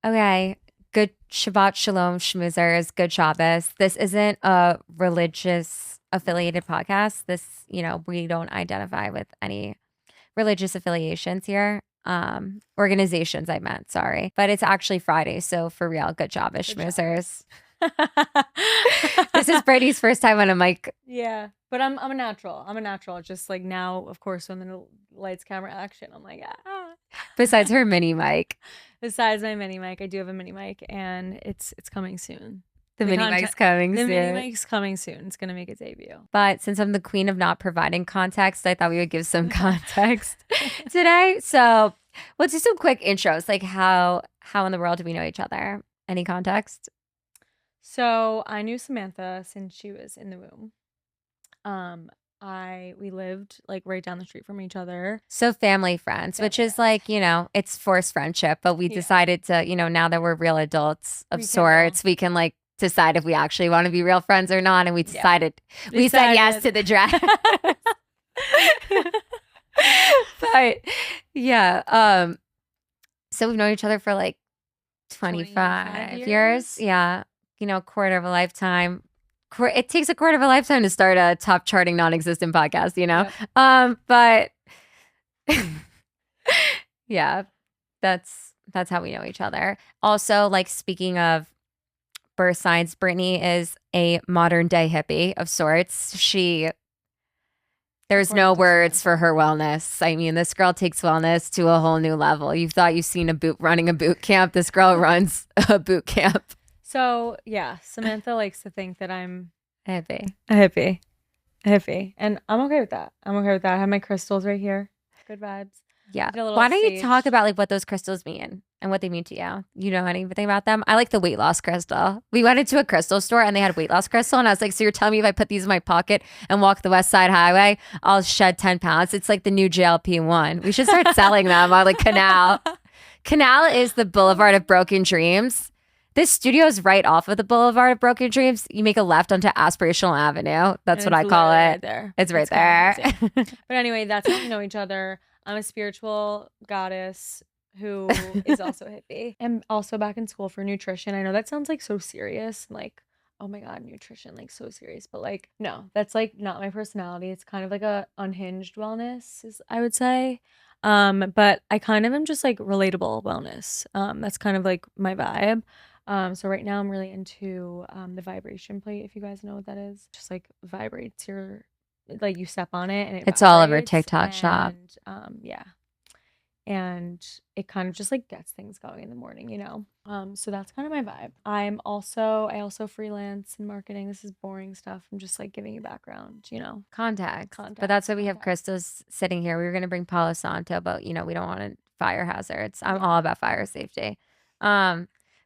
Okay. Good Shabbat Shalom, schmoozers. Good Shabbos. This isn't a religious affiliated podcast. We don't identify with any religious affiliations here. Organizations, I meant, sorry. But it's actually Friday. So for real, good Shabbos, Good schmoozers. This is Brittany's first time on a mic. Yeah, but I'm a natural. I'm a natural. Just like now, of course, when the lights, camera, action, I'm like, ah. Besides her mini mic. Besides my mini mic, I do have a mini mic, and it's coming soon. The mini mic's coming soon. The mini mic's coming soon. It's gonna make its debut. But since I'm the queen of not providing context, I thought we would give some context today. So let's do some quick intros. Like how in the world do we know each other? Any context? So I knew Samantha since she was in the womb. We lived like right down the street from each other. So family friends, which is like, it's forced friendship, but we decided to, now that we're real adults of sorts, we can like decide if we actually want to be real friends or not. And we decided, we said yes to the dress. But yeah, so we've known each other for like 25 years. Yeah. Quarter of a lifetime. It takes a quarter of a lifetime to start a top charting non-existent podcast, Yep. But yeah, that's how we know each other. Also, like speaking of birth signs, Brittany is a modern day hippie of sorts. There's no words for her wellness. I mean, this girl takes wellness to a whole new level. You thought you've seen running a boot camp. This girl runs a boot camp. So yeah, Samantha likes to think that I'm a hippie, and I'm okay with that. I have my crystals right here. Good vibes. Yeah. Why don't you talk about like what those crystals mean and what they mean to you? You know anything about them? I like the weight loss crystal. We went into a crystal store and they had weight loss crystal, and I was like, so you're telling me if I put these in my pocket and walk the West Side Highway, I'll shed 10 pounds? It's like the new GLP-1. We should start selling them on like Canal. Canal is the Boulevard of Broken Dreams. This studio is right off of the Boulevard of Broken Dreams. You make a left onto Aspirational Avenue. That's what I call it. Right there. It's right there. But anyway, that's how we know each other. I'm a spiritual goddess who is also hippie. I'm also back in school for nutrition. I know that sounds like so serious, like, oh my God, nutrition, like so serious. But like, no, that's like not my personality. It's kind of like a unhinged wellness, I would say. But I kind of am just like relatable wellness. That's kind of like my vibe. So right now I'm really into the vibration plate, if you guys know what that is. Just like vibrates like you step on it and it's all over TikTok shop. Yeah. And it kind of just like gets things going in the morning, so that's kind of my vibe. I also freelance in marketing. This is boring stuff. I'm just like giving you background, Context. But that's why we have crystals sitting here. We were going to bring Palo Santo, but we don't want fire hazards. I'm all about fire safety.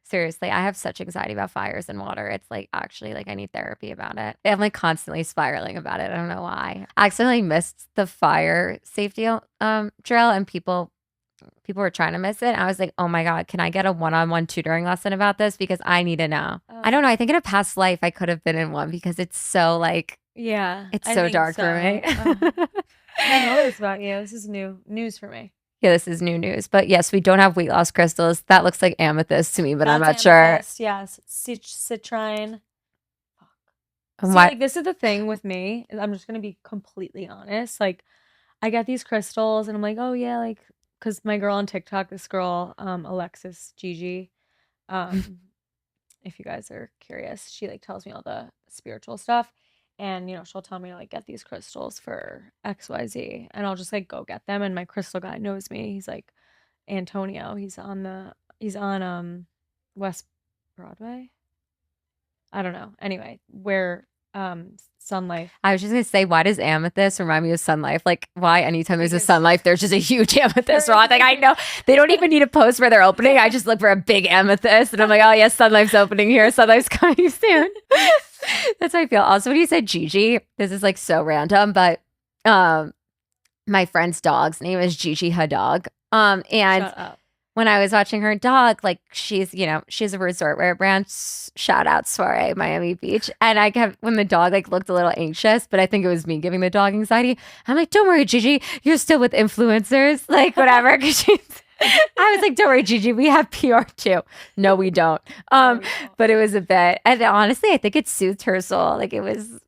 Seriously, I have such anxiety about fires and water. It's like actually like I need therapy about it. I'm like constantly spiraling about it. I don't know why. I accidentally missed the fire safety drill, and people were trying to miss it. I was like, oh my God, can I get a one-on-one tutoring lesson about this? Because I need to know. I don't know. I think in a past life I could have been in one because it's so like, it's so dark for me. I know this about you. This is new news for me. Yeah, this is new news. But yes, we don't have weight loss crystals. That looks like amethyst to me, but I'm not amethyst, sure. Yes, citrine. And like this is the thing with me. I'm just gonna be completely honest. Like, I get these crystals, and I'm like, oh yeah, like, because my girl on TikTok, this girl, Alexis Gigi, if you guys are curious, she like tells me all the spiritual stuff. And, she'll tell me to like get these crystals for XYZ, and I'll just like go get them. And my crystal guy knows me. He's like Antonio. He's on West Broadway. I don't know. Anyway, where Sun Life. I was just gonna say, why does amethyst remind me of Sun Life? Like, why anytime there's a Sun Life, there's just a huge amethyst rock? Like, I know they don't even need a post where they're opening. I just look for a big amethyst, and I'm like, oh yes, Sun Life's opening here. Sun Life's coming soon. That's how I feel. Also, when you said Gigi, this is like so random, but my friend's dog's name is Gigi her dog. And Shut up. When I was watching her dog, like she's a resort wear brand. Shout out Soiree, Miami Beach. And I kept, when the dog like looked a little anxious, but I think it was me giving the dog anxiety. I'm like, don't worry, Gigi, you're still with influencers, like whatever. Cause I was like, don't worry, Gigi, we have PR too. No, we don't. But it was a bit, and honestly, I think it soothed her soul. Like it was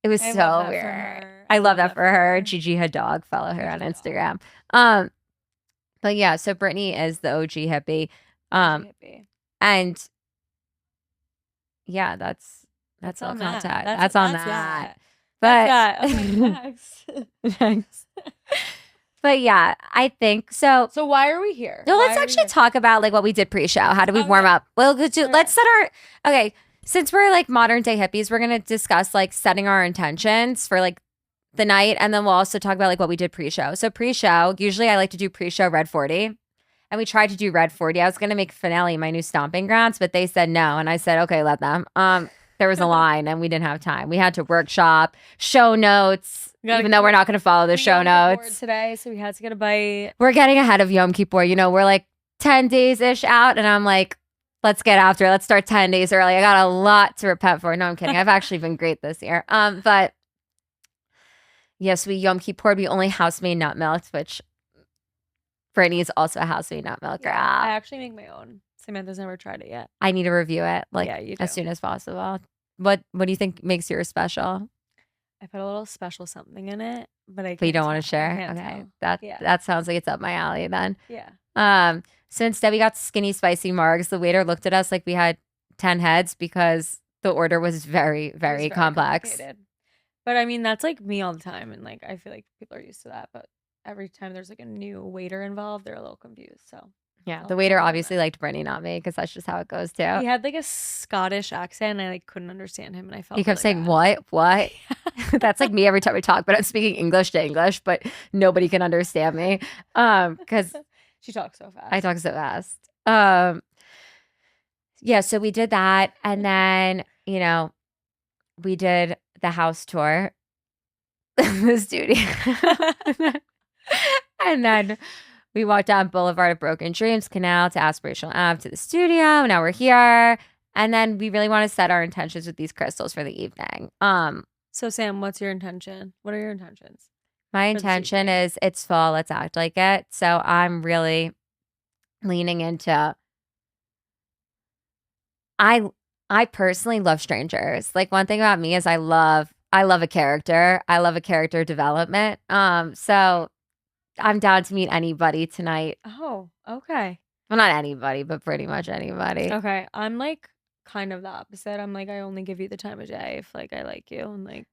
so weird. I love that for her. Gigi Hadog, follow her on Instagram. But yeah, so Brittany is the OG hippie. And yeah, that's all contact. That's on that. But next. But yeah, I think so. So why are we here? No, let's actually talk about like what we did pre-show. How did we warm up? Well, let's set our since we're like modern day hippies, we're gonna discuss like setting our intentions for like the night, and then we'll also talk about like what we did pre-show. So pre-show, usually I like to do pre-show Red 40. And we tried to do Red 40. I was going to make Finale my new stomping grounds, but they said no. And I said, okay, let them. There was a line and we didn't have time. We had to workshop, show notes, even though we're not going to follow the show notes. Today, so we had to get a bite. We're getting ahead of Yom Kippur. You know, we're like 10 days-ish out. And I'm like, let's get after it. Let's start 10 days early. I got a lot to repent for. No, I'm kidding. I've actually been great this year. But yes, we Yom Kippur, we only house-made nut milk, which... Brittany is also a house-made nut milk girl. I actually make my own. Samantha's never tried it yet. I need to review it as soon as possible. What do you think makes yours special? I put a little special something in it, but you don't want to share? Okay. That sounds like it's up my alley then. Yeah. So instead we got skinny spicy margs. The waiter looked at us like we had 10 heads because the order was very, very complex. But I mean, that's like me all the time. And like, I feel like people are used to that. But every time there's like a new waiter involved, they're a little confused. So yeah, the waiter obviously liked Brittany, not me, because that's just how it goes too. He had like a Scottish accent, and I like couldn't understand him, and I felt he kept saying what. That's like me every time we talk, but I'm speaking English to English, but nobody can understand me because she talks so fast. I talk so fast. Yeah, so we did that, and then we did the house tour, the studio. And then we walked down Boulevard of Broken Dreams, Canal to Aspirational Ave to the studio. Now we're here. And then we really want to set our intentions with these crystals for the evening. So Sam, what's your intention? What are your intentions? My intention is it's fall. Let's act like it. So I'm really leaning into I personally love strangers. Like one thing about me is I love a character. I love a character development. So I'm down to meet anybody tonight. Oh, okay. Well, not anybody, but pretty much anybody. Okay. I'm like kind of the opposite. I'm like, I only give you the time of day if like I like you and like.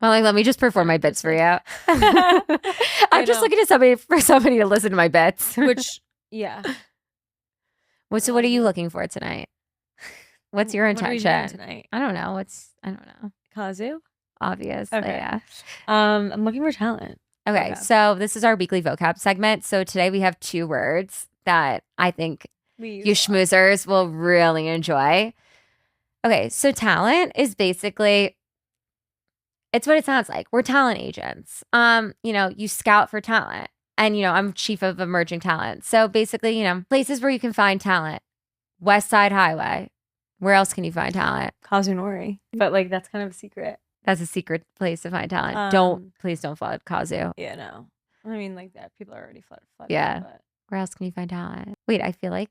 Well, like let me just perform my bits for you. I'm just looking for somebody to listen to my bits. Which, yeah. So what are you looking for tonight? What's your intention? What are we doing tonight? I don't know. I don't know. Kazu? Obviously, okay. Yeah. I'm looking for talent. Okay, so this is our weekly vocab segment. So today we have 2 words that I think you schmoozers will really enjoy. Okay, so talent is basically, it's what it sounds like. We're talent agents. You scout for talent. And, I'm chief of emerging talent. So basically, places where you can find talent. West Side Highway. Where else can you find talent? KazuNori. But like, that's kind of a secret. That's a secret place to find talent. Please don't flood Kazu. Yeah, no. I mean, like that. People are already flooded. Yeah. But... Where else can you find talent? Wait, I feel like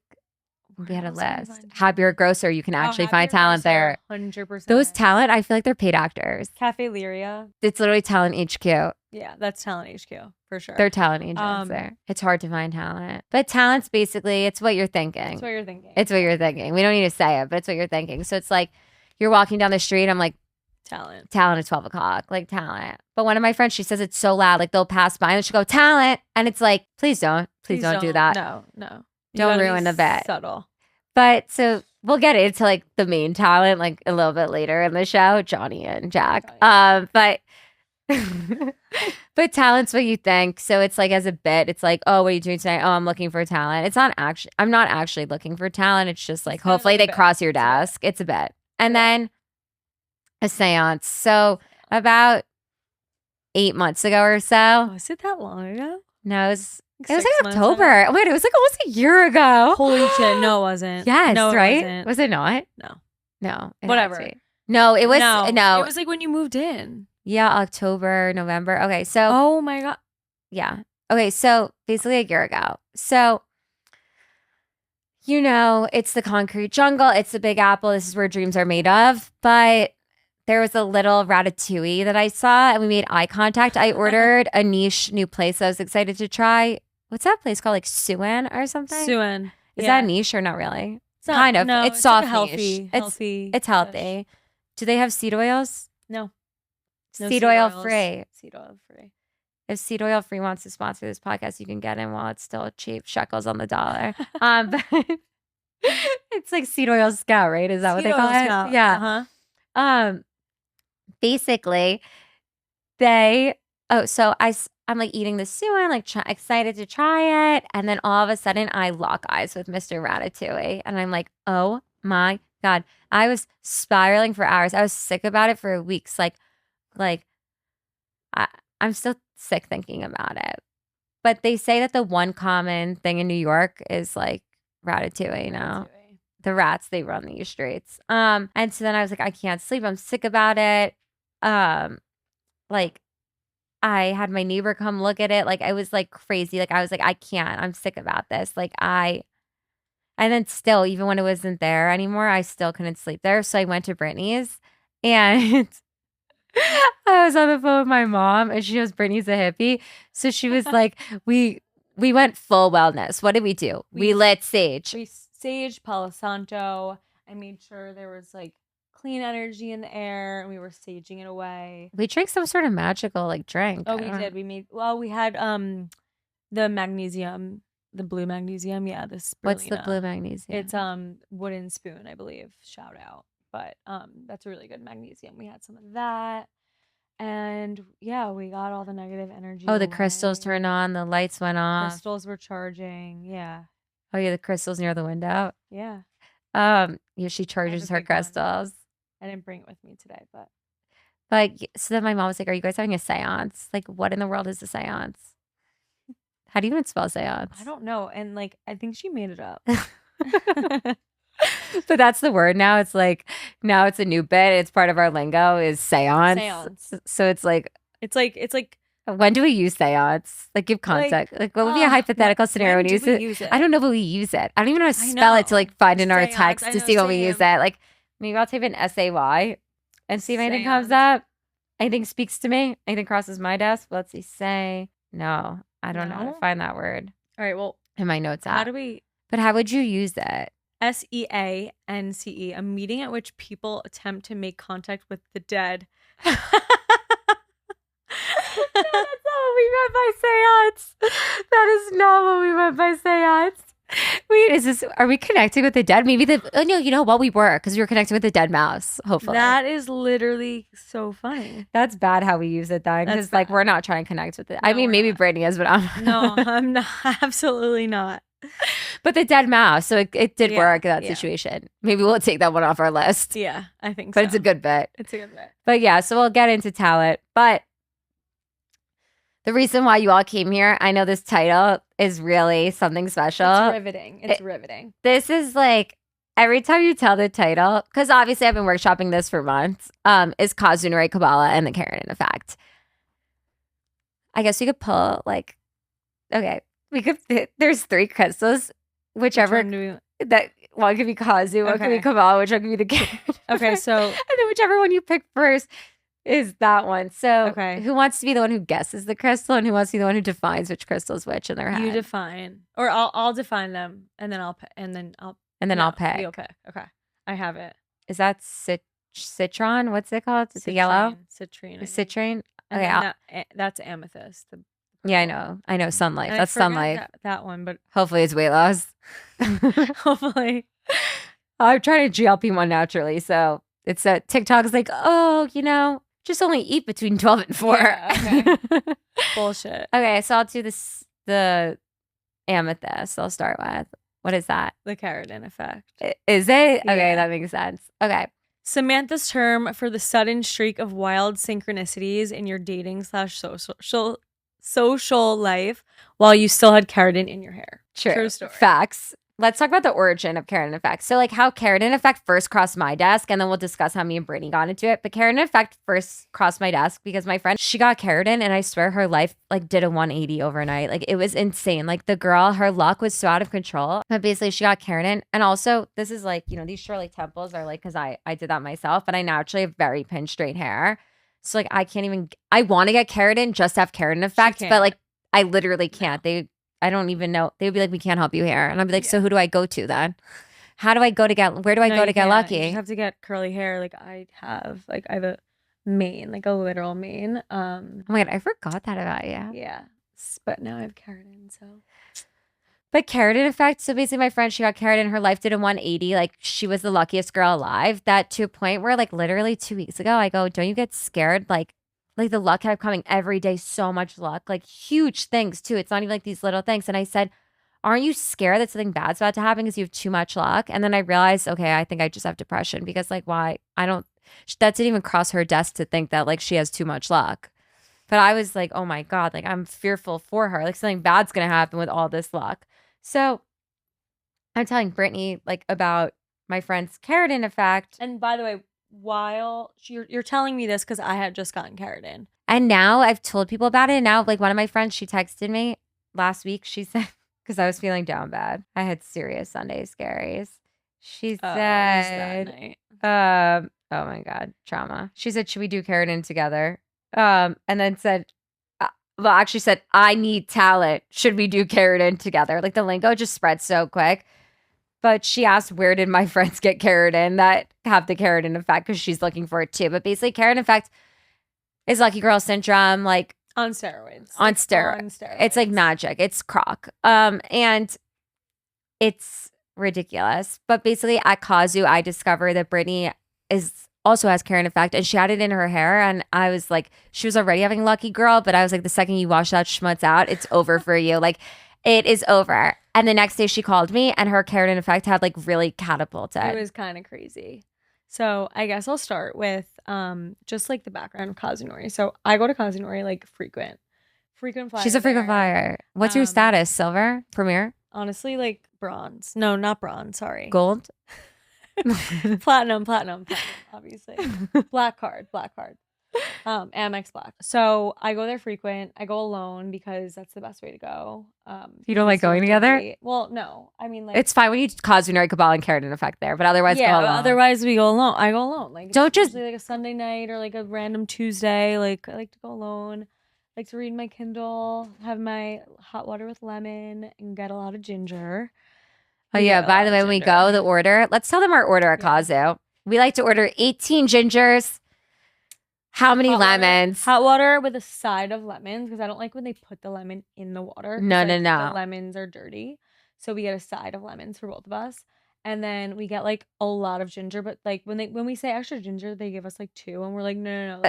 we had a list. Happier Grocer, you can actually find talent there. 100%. Those talent, I feel like they're paid actors. Cafe Lyria. It's literally Talent HQ. Yeah, that's Talent HQ for sure. They're talent agents there. It's hard to find talent. But talent's basically, it's what you're thinking. It's what you're thinking. It's what you're thinking. We don't need to say it, but it's what you're thinking. So it's like you're walking down the street. I'm like, talent at 12 o'clock, like talent. But one of my friends, she says it's so loud, like they'll pass by and she'll go, talent. And it's like, please don't do that. No. Don't ruin the bet. Subtle. But so we'll get into like the main talent like a little bit later in the show, Johnny and Jack. But but talent's what you think. So it's like as a bit, it's like, oh, what are you doing tonight? Oh, I'm looking for talent. I'm not actually looking for talent. It's just like, hopefully they cross your desk. It's a bit. And then a seance. So about 8 months ago or so. Was it that long ago? No, it was like October. Wait, it was like almost a year ago. Holy shit. No, it wasn't. Yes, no, right? Wasn't. Was it not? No. Whatever. No, it was no. It was like when you moved in. Yeah, October, November. Okay, so oh my god. Yeah. Okay, so basically a year ago. So, it's the concrete jungle. It's the Big Apple. This is where dreams are made of. But there was a little ratatouille that I saw and we made eye contact. I ordered a niche new place I was excited to try. What's that place called? Like Suan or something? Suan. Is that niche or not really? It's not, kind of. No, it's soft like healthy, niche. healthy. It's healthy. Do they have seed oils? No. Seed oil free. Seed oil free. If Seed Oil Free wants to sponsor this podcast, you can get in while it's still cheap, shekels on the dollar. But it's like Seed Oil Scout, right? Is that what they call it? Yeah. Basically, so I'm like eating the suan, like excited to try it, and then all of a sudden I lock eyes with Mr. Ratatouille, and I'm like, oh my God, I was spiraling for hours. I was sick about it for weeks. I'm still sick thinking about it. But they say that the one common thing in New York is like ratatouille now. The rats, they run these streets. And so then I was like, I can't sleep. I'm sick about it. Like I had my neighbor come look at it. Like I was like crazy. Like I was like, I can't. I'm sick about this. And then still, even when it wasn't there anymore, I still couldn't sleep there. So I went to Brittany's and I was on the phone with my mom and she goes, Brittany's a hippie. So she was like, we went full wellness. What did we do? We lit sage. We saged Palo Santo. I made sure there was like clean energy in the air and we were saging it away. We drank some sort of magical like drink. Oh, we did. We had the magnesium, the blue magnesium. Yeah, this spirulina. What's the blue magnesium? It's wooden spoon, I believe. Shout out. But that's a really good magnesium. We had some of that. And yeah, we got all the negative energy. Oh, the crystals turned on, the lights went off. Crystals were charging. Yeah. Oh yeah, the crystals near the window. Yeah. Yeah, she charges her crystals. I didn't bring it with me today, but so then my mom was like, are you guys having a seance? Like, what in the world is a seance? How do you even spell seance? I don't know. And like, I think she made it up. But that's the word now. It's like, now it's a new bit. It's part of our lingo is seance. So it's like, when do we use seance? Like give context. Like what would be a hypothetical scenario when you use it? I don't know, but we use it. I don't even know how to spell it to like find in our text to see when we use it. Like maybe I'll type in SAY and see if anything comes up. Anything speaks to me. Anything crosses my desk. Let's see. Say no. I don't know how to find that word. All right. Well, in my notes app. But how would you use it? SEANCE, a meeting at which people attempt to make contact with the dead. That's not what we meant by seance. That is not what we meant by seance. Wait, are we connecting with the dead? Maybe no, you know what? We were, because we were connecting with the dead mouse, hopefully. That is literally so funny. That's bad how we use it, then, because like we're not trying to connect with it. No, I mean, maybe Brittany is, but I'm not. Absolutely not. But the dead mouse, so it did work in that situation. Maybe we'll take that one off our list. Yeah, I think so. But it's a good bit. It's a good bit. But yeah, so we'll get into talent. But the reason why you all came here, I know this title is really something special. It's riveting. It's riveting. This is like, every time you tell the title, because obviously I've been workshopping this for months, is KazuNori, Kabbalah, and the Keratin Effect. I guess we could pull like, okay. There's 3 crystals, whichever that one could be Kazu, one could be Kabbalah, which one could be the Keratin. Okay, so and then whichever one you pick first is that one. So who wants to be the one who guesses the crystal, and who wants to be the one who defines which crystal is which in their head? You define, or I'll define them, and then I'll pick. I'll pick. You'll pick. Okay, I have it. Is that citron? What's it called? It's the yellow citrine. Citrine. Okay, that's amethyst. Yeah, I know. Sunlight. That's sunlight. That one, but hopefully it's weight loss. Hopefully. I'm trying to GLP-1 naturally, so it's TikTok's like, just only eat between 12 and 4. Yeah, okay. Bullshit. Okay, so I'll do the amethyst. I'll start with. What is that? The Keratin Effect. Is it? Okay, that makes sense. Okay. Samantha's term for the sudden streak of wild synchronicities in your dating / social life while you still had keratin in your hair. True story. Facts. let's talk about the origin of Keratin Effect. So, like, how Keratin Effect first crossed my desk, and then we'll discuss how me and Brittany got into it. But Keratin Effect first crossed my desk because my friend, she got keratin, and I swear her life, like, did a 180 overnight. Like, it was insane. Like, the girl, her luck was so out of control. But basically, she got keratin. And also, this is, like, you know, these Shirley Temples are, like, because I did that myself, but I naturally have very pinned straight hair. So, like, I can't even, I want to get keratin just to have Keratin Effect, but, like, I literally can't. No. I don't even know. They would be like, we can't help you here. And I'd be like, so who do I go to then? How do I go to get, where do I go to get lucky? You have to get curly hair. Like I have a mane, like a literal mane. Oh my God, I forgot that about you. Yeah. But now I have keratin, so. But Keratin Effect, so basically my friend, she got keratin, her life did a 180. Like she was the luckiest girl alive. That to a point where like literally 2 weeks ago, I go, don't you get scared? Like the luck kept coming every day, so much luck, like huge things too. It's not even like these little things. And I said, aren't you scared that something bad's about to happen because you have too much luck? And then I realized, okay, I think I just have depression because like why? That didn't even cross her desk to think that like she has too much luck. But I was like, oh my God, like I'm fearful for her. Like something bad's going to happen with all this luck. So I'm telling Brittany like about my friend's Keratin Effect. And by the way, while you're telling me this because I had just gotten keratin. And now I've told people about it. And now like one of my friends, she texted me last week. She said, because I was feeling down bad. I had serious Sunday scaries. She said, oh my God, trauma. She said, should we do keratin together? And then said, well, actually said, I need talent. Should we do keratin together? Like the lingo just spread so quick. But she asked, where did my friends get keratin that have the Keratin Effect? Because she's looking for it too. But basically, Keratin Effect is lucky girl syndrome, like on steroids. On steroids. It's like magic. It's crock. And it's ridiculous. But basically, at Kazu, I discovered that Brittany also has Keratin Effect, and she had it in her hair. And I was like, she was already having lucky girl, but I was like, the second you wash that schmutz out, it's over for you. Like, it is over. And the next day she called me and her Keratin Effect had like really catapulted. It was kind of crazy. So I guess I'll start with just like the background of KazuNori. So I go to KazuNori like frequent flyer. She's a frequent flyer. What's your status? Silver? Premier? Honestly, like bronze. No, not bronze. Sorry. Gold? Platinum, obviously. Black card. Amex Black. So I go there frequent. I go alone because that's the best way to go. You don't like going together? Well, no. I mean, like it's fine when you KazuNori, Kabbalah and Keratin Effect there, but otherwise go alone. Otherwise we go alone. I go alone. Like don't just like a Sunday night or like a random Tuesday. Like I like to go alone. I like to read my Kindle, have my hot water with lemon, and get a lot of ginger. Oh yeah. By the way, when we go, the order. Let's tell them our order at Kazu. We like to order 18 gingers. How many lemons? Hot water with a side of lemons because I don't like when they put the lemon in the water. No. The lemons are dirty. So we get a side of lemons for both of us. And then we get like a lot of ginger. But like when we say extra ginger, they give us like 2. And we're like, no.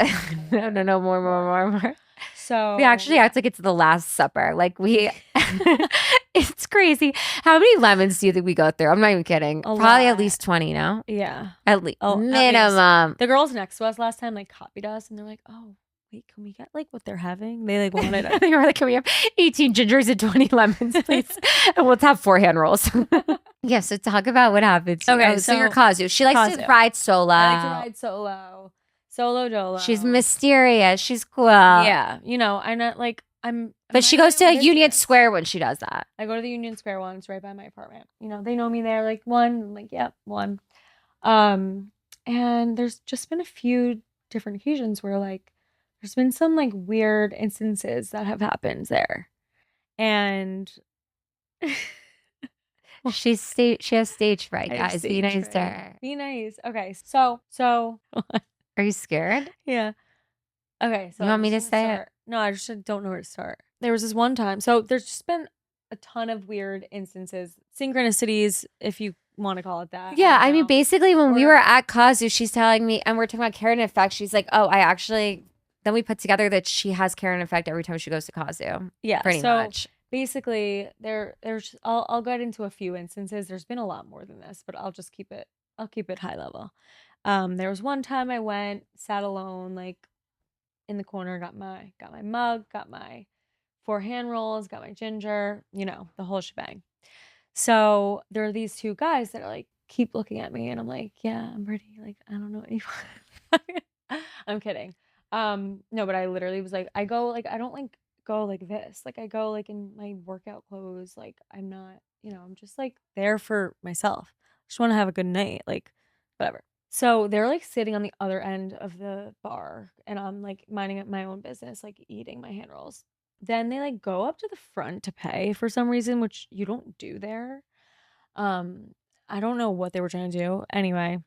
No, more. So we actually act like it's the Last Supper. Like it's crazy. How many lemons do you think we go through? I'm not even kidding. Probably at least 20 now. Yeah. At least. Minimum. The girls next to us last time like copied us and they're like, oh, wait, can we get like what they're having? They like wanted it. They were like, can we have 18 gingers and 20 lemons, please? And we'll have 4 hand rolls. Yeah, so talk about what happens. Okay, so you're Kazu. She likes to ride solo. I like to ride solo. Solo dolo. She's mysterious. She's cool. Yeah. You know, I'm not like but she goes to Union Square when she does that. I go to the Union Square one. It's right by my apartment. You know, they know me there. Like one. I'm like, yep, one. And there's just been a few different occasions where like there's been some like weird instances that have happened there. And she has stage fright, guys. Be nice to her. Be nice. Okay. So are you scared? Yeah. Okay. So you want me to say it? No, I just don't know where to start. There was this one time. So there's just been a ton of weird instances, synchronicities, if you want to call it that. Yeah. I mean, basically when we were at Kazu, she's telling me, and we're talking about Keratin Effect. She's like, oh, then we put together that she has Keratin Effect every time she goes to Kazu. Yeah. Pretty much. Basically, there's I'll get into a few instances. There's been a lot more than this, but I'll keep it high level. There was one time I went, sat alone, like in the corner, got my mug, got my 4 hand rolls, got my ginger, you know, the whole shebang. So there are these two guys that are like, keep looking at me. And I'm like, yeah, I'm ready. Like, I don't know what you want. I'm kidding. No, but I literally was like, I go like, I don't like go like this. Like I go like in my workout clothes. Like I'm not, I'm just like there for myself. Just want to have a good night. Like whatever. So they're like sitting on the other end of the bar and I'm like minding my own business, like eating my hand rolls. Then they like go up to the front to pay for some reason, which you don't do there. I don't know what they were trying to do. Anyway,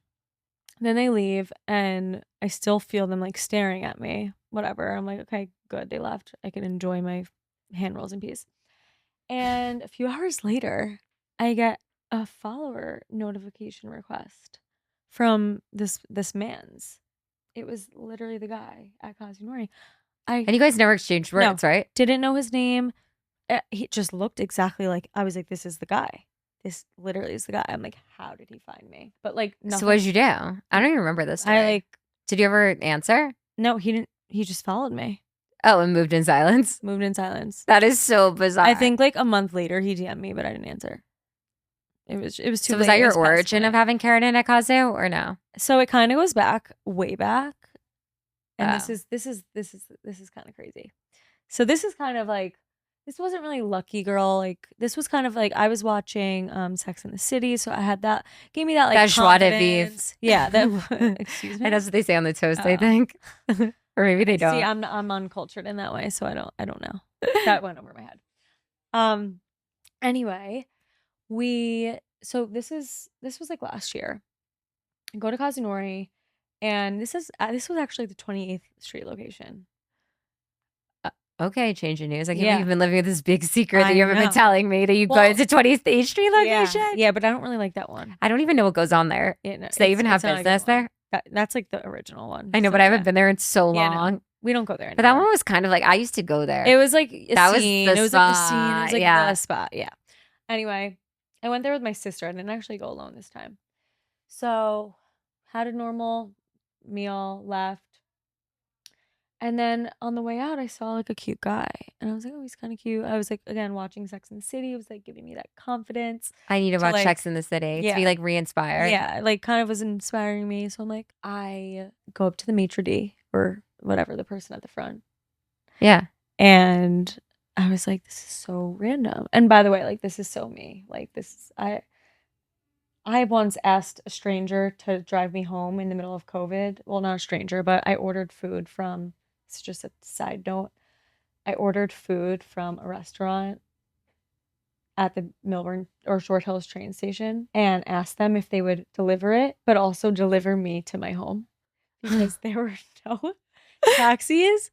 then they leave and I still feel them like staring at me. Whatever. I'm like, okay, good. They left. I can enjoy my hand rolls in peace. And a few hours later, I get a follower notification request from this man's. It was literally the guy at KazuNori. And you guys never exchanged words, right? Didn't know his name. He just looked exactly like, I was like, this is the guy. This literally is the guy. I'm like, how did he find me? But like, nothing. So what did you do? I don't even remember this story. Did you ever answer? No, he didn't. He just followed me. Oh, and moved in silence? Moved in silence. That is so bizarre. I think like a month later he DM'd me, but I didn't answer. It was too late. So was that your origin of having Keratin at Kazu or no? So it kind of goes back, way back. And this is kind of crazy. So this is kind of like, this wasn't really lucky girl. Like this was kind of like, I was watching Sex and the City. So I had that, gave me that like joie de vivre. Yeah. That, excuse me. And that's what they say on the toast, I think. Or maybe they don't. See, I'm uncultured in that way. So I don't know. That went over my head. Anyway, this was like last year. I go to KazuNori, and this was actually the 28th Street location. Okay, change of news. I can't believe you've been living with this big secret that you haven't been telling me that you go to 28th Street location. Yeah, but I don't really like that one. I don't even know what goes on there. Yeah, no, so they even have business there? That's like the original one. I know, but I haven't been there in so long. Yeah, no, we don't go there anymore. But that one was kind of like, I used to go there. It was like that scene. Was the it was spot. Like the scene. It was like the spot. Yeah. Anyway, I went there with my sister. I didn't actually go alone this time. So had a normal meal, left. And then on the way out, I saw like a cute guy. And I was like, oh, he's kind of cute. I was like, again, watching Sex and the City. It was like giving me that confidence. I need to watch like, Sex and the City to be like re-inspired. Yeah, like kind of was inspiring me. So I'm like, I go up to the maitre d' or whatever, the person at the front. Yeah. And I was like, this is so random. And by the way, like, this is so me. Like, I once asked a stranger to drive me home in the middle of COVID. Well, not a stranger, but I ordered food from, it's just a side note. I ordered food from a restaurant at the Milburn or Short Hills train station and asked them if they would deliver it, but also deliver me to my home because there were no taxis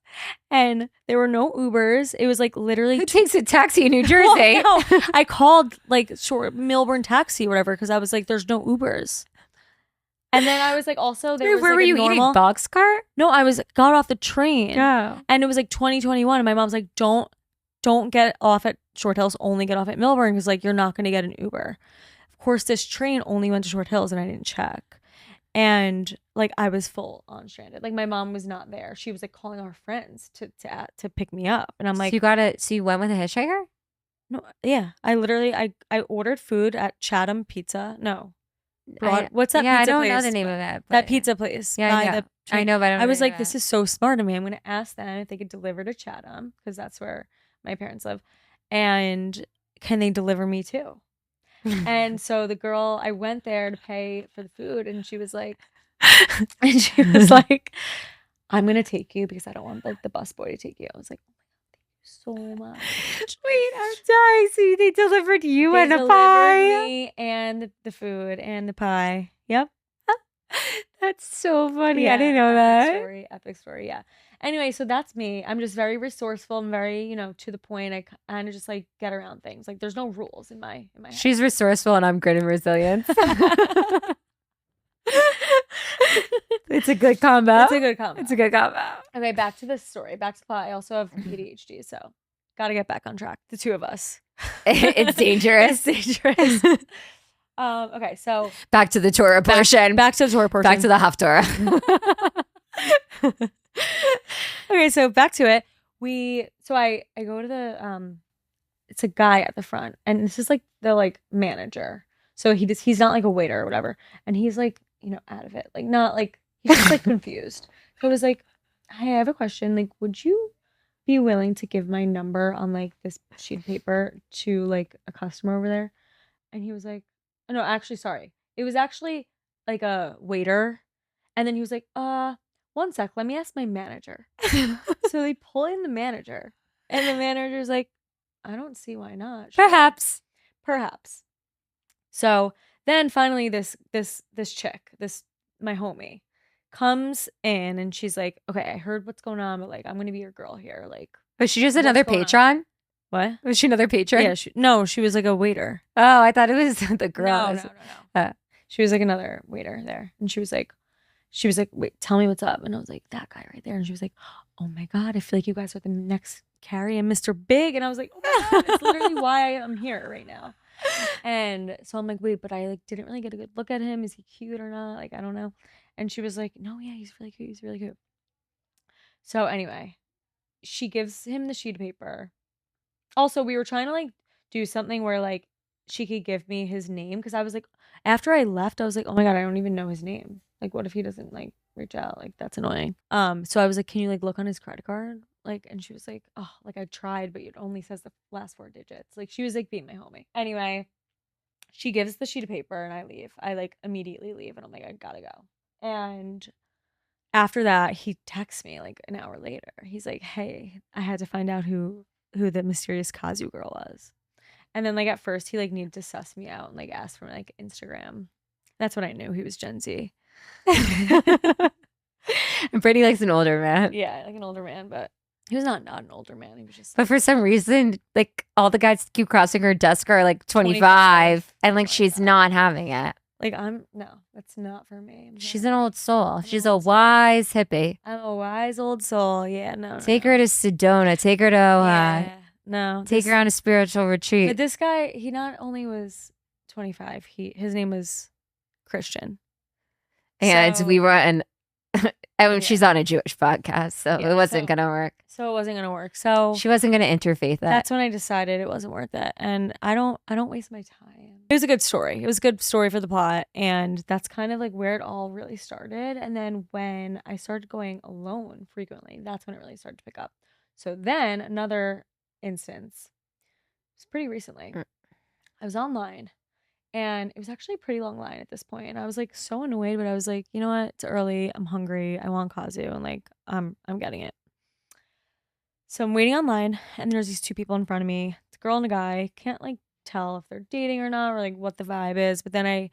and there were no Ubers. It was like literally who takes a taxi in New Jersey? Well, no, I called like short Milburn taxi or whatever because I was like, there's no Ubers. And then I was like, also there was where like were you eating? Boxcar? No, I got off the train. Yeah. And it was like 2021 and my mom's like, don't get off at Short Hills, only get off at Milburn because like you're not going to get an Uber. Of course, this train only went to Short Hills and I didn't check. And like I was full on stranded. Like my mom was not there. She was like calling our friends to pick me up. And I'm like, so you went with a hitchhiker? No, yeah. I literally I ordered food at Chatham Pizza. No. What's that pizza place? I don't know the name of it. That pizza place. Yeah, I know, but I was like, this is so smart of me. I'm going to ask them if they could deliver to Chatham because that's where my parents live. And can they deliver me too? And so the girl, I went there to pay for the food and she was like, I'm going to take you because I don't want like the busboy to take you. I was like, oh my God, thank you so much. Wait, I'm dying. So they delivered you and a pie? Me and the food and the pie. Yep. That's so funny. Yeah, I didn't know that. Epic story. Yeah. Anyway, so that's me. I'm just very resourceful. I'm very, to the point. I kind of just like get around things. Like there's no rules in my head. She's resourceful and I'm grit and resilience. It's a good combo. Okay, back to this story. Back to the plot. I also have ADHD, so got to get back on track. The two of us. It's dangerous. Okay, so back to the Torah portion. Back to the Torah portion. Back to the Haftorah. Okay, so back to it. I go to the it's a guy at the front, and this is like the like manager. So he's not like a waiter or whatever, and he's like, you know, out of it, like not like he's just like confused. So I was like, hey, I have a question. Like, would you be willing to give my number on like this sheet of paper to like a customer over there? And he was like, oh, no, actually, sorry. It was actually like a waiter. And then he was like, 1 sec, let me ask my manager. So they pull in the manager, and the manager's like, I don't see why not. Sure. Perhaps. So then finally this chick, my homie, comes in and she's like, okay, I heard what's going on, but like I'm gonna be your girl here. Like, was she just another patron? What? Was she another patron? Yeah, she was like a waiter. Oh, I thought it was the girl. No. She was like another waiter there. And she was like, wait, tell me what's up. And I was like, that guy right there. And she was like, oh my God, I feel like you guys are the next Carrie and Mr. Big. And I was like, oh my God, it's literally why I'm here right now. And so I'm like, wait, but I like didn't really get a good look at him. Is he cute or not? Like, I don't know. And she was like, no, yeah, he's really cute. He's really cute. So anyway, she gives him the sheet of paper. Also, we were trying to like do something where like she could give me his name, because I was like, after I left, I was like, oh my God, I don't even know his name. Like, what if he doesn't like reach out? Like, that's annoying. So I was like, can you like look on his credit card? Like, and she was like, oh, like I tried, but it only says the last 4 digits. Like, she was like being my homie. Anyway, she gives the sheet of paper and I leave. I like immediately leave and I'm like, I gotta go. And after that, he texts me like an hour later. He's like, hey, I had to find out who the mysterious Kazu girl was. And then like at first he like needed to suss me out and like ask for my like Instagram. That's when I knew he was Gen Z. And Brittany likes an older man. Yeah, like an older man, but he was not an older man. He was just. But for some reason, like all the guys keep crossing her desk are like 25 and like she's not having it. Like that's not for me. She's an old soul. She's a wise hippie. I'm a wise old soul. Yeah, no. Take her to Sedona. Take her to Ohio. Yeah, no. Take her on a spiritual retreat. But this guy, he not only was 25, his name was Christian. And we were she's on a Jewish podcast, so it wasn't gonna work. So she wasn't gonna interfaith that. That's when I decided it wasn't worth it. And I don't waste my time. It was a good story. It was a good story for the plot. And that's kind of like where it all really started. And then when I started going alone frequently, that's when it really started to pick up. So then another instance, it was pretty recently. I was online. And it was actually a pretty long line at this point. And I was like so annoyed, but I was like, you know what? It's early. I'm hungry. I want Kazu. And like, I'm getting it. So I'm waiting online and there's these 2 people in front of me. It's a girl and a guy. Can't like tell if they're dating or not, or like what the vibe is. But then I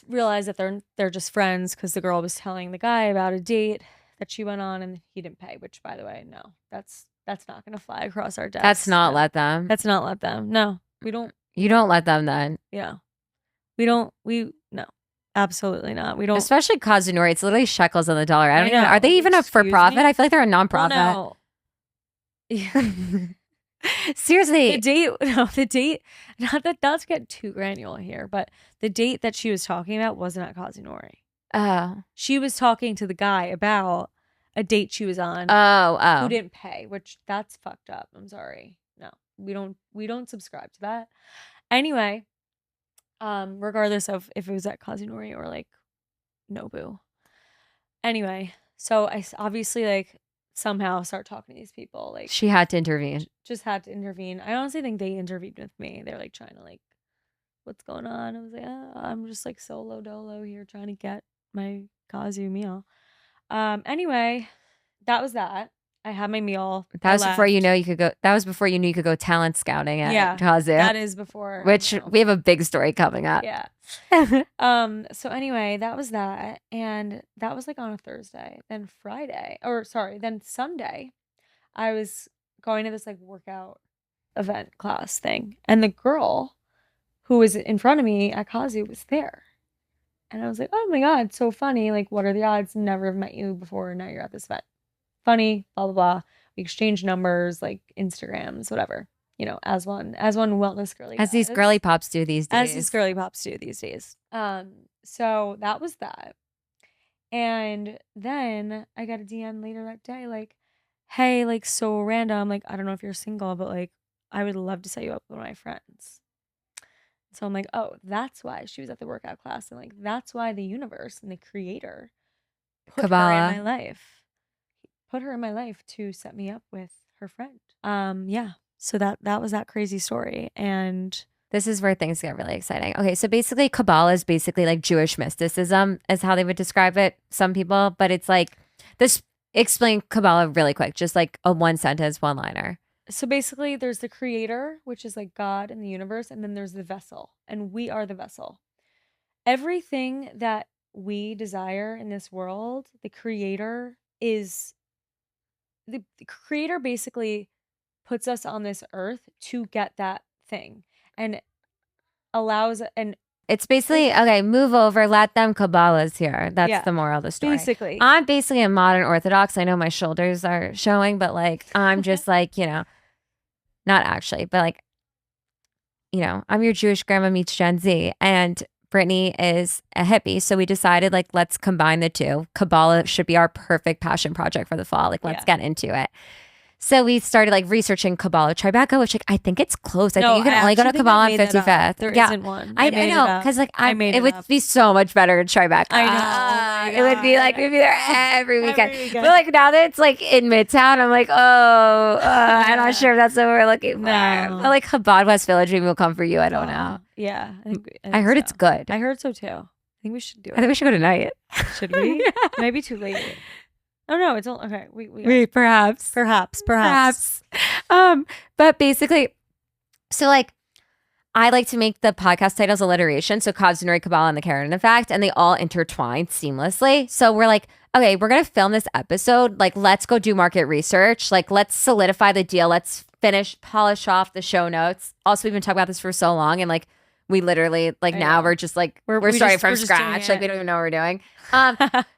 realized that they're just friends, because the girl was telling the guy about a date that she went on and he didn't pay, which by the way, no, that's not going to fly across our desk. That's not let them. No, we don't. You don't let them then. Yeah. No, absolutely not. We don't. Especially KazuNori. It's literally shekels on the dollar. I don't know. Are they even a for profit? I feel like they're a nonprofit. Well, no. Seriously. The date, not to get too granular here, but the date that she was talking about wasn't at KazuNori. Oh. She was talking to the guy about a date she was on. Oh. Who didn't pay, which that's fucked up. I'm sorry. No. We don't subscribe to that. Anyway, regardless of if it was at KazuNori or like Nobu. Anyway, so I obviously like somehow start talking to these people. Like, she had to intervene. Just had to intervene. I honestly think they intervened with me. They're like trying to like, what's going on? I was like, I'm just like solo dolo here trying to get my Kazu meal. Anyway, that was that. I had my meal. That was before you know you could go. That was before you knew you could go talent scouting at Kazu. That is before. Which we have a big story coming up. Yeah. So anyway, that was that, and that was like on a Thursday. Then then Sunday, I was going to this like workout event class thing, and the girl who was in front of me at Kazu was there, and I was like, oh my God, so funny. Like, what are the odds? Never have met you before, and now you're at this event. Funny, blah blah blah. We exchanged numbers, like Instagrams, whatever. You know, as one wellness girly, as these girly pops do these days. So that was that, and then I got a DM later that day, like, hey, like so random, like I don't know if you're single, but like I would love to set you up with one of my friends. So I'm like, oh, that's why she was at the workout class. And like, that's why the universe and the creator put her in my life. Put her in my life to set me up with her friend. Yeah. So that was that crazy story. And this is where things get really exciting. Okay, so basically Kabbalah is basically like Jewish mysticism is how they would describe it, some people, but it's like this. Explain Kabbalah really quick, just like a one sentence, one liner. So basically there's the creator, which is like God and the universe, and then there's the vessel, and we are the vessel. Everything that we desire in this world, the creator basically puts us on this earth to get that thing, and allows, and it's basically, okay, move over, let them Kabbalahs here. That's the moral of the story. Basically. I'm basically a modern Orthodox. I know my shoulders are showing, but like, I'm just like, not actually, but like, I'm your Jewish grandma meets Gen Z, and Brittany is a hippie. So we decided, like, let's combine the two. Kabbalah should be our perfect passion project for the fall. Like, let's get into it. So we started like researching Kabbalah Tribeca, which like I think it's close. I think you can only go to Kabbalah on 55th. There isn't one. I know, because like it would be so much better in Tribeca. I know. It would be like we'd be there every weekend. But like now that it's like in Midtown, I'm like, I'm not sure if that's what we're looking for. But like Chabad West Village, maybe we'll come for you. I don't know. Yeah, I heard it's good. I heard so too. I think we should do it. I think we should go tonight. Should we? Maybe too late. Oh no, it's all okay. Wait, perhaps. But basically, so like I like to make the podcast titles alliteration. So KazuNori, Kabbalah, and the Keratin Effect, and they all intertwine seamlessly. So we're like, okay, we're gonna film this episode. Like, let's go do market research. Like, let's solidify the deal. Let's polish off the show notes. Also, we've been talking about this for so long, and like we literally like now we're just like we're starting from scratch. Like we don't even know what we're doing.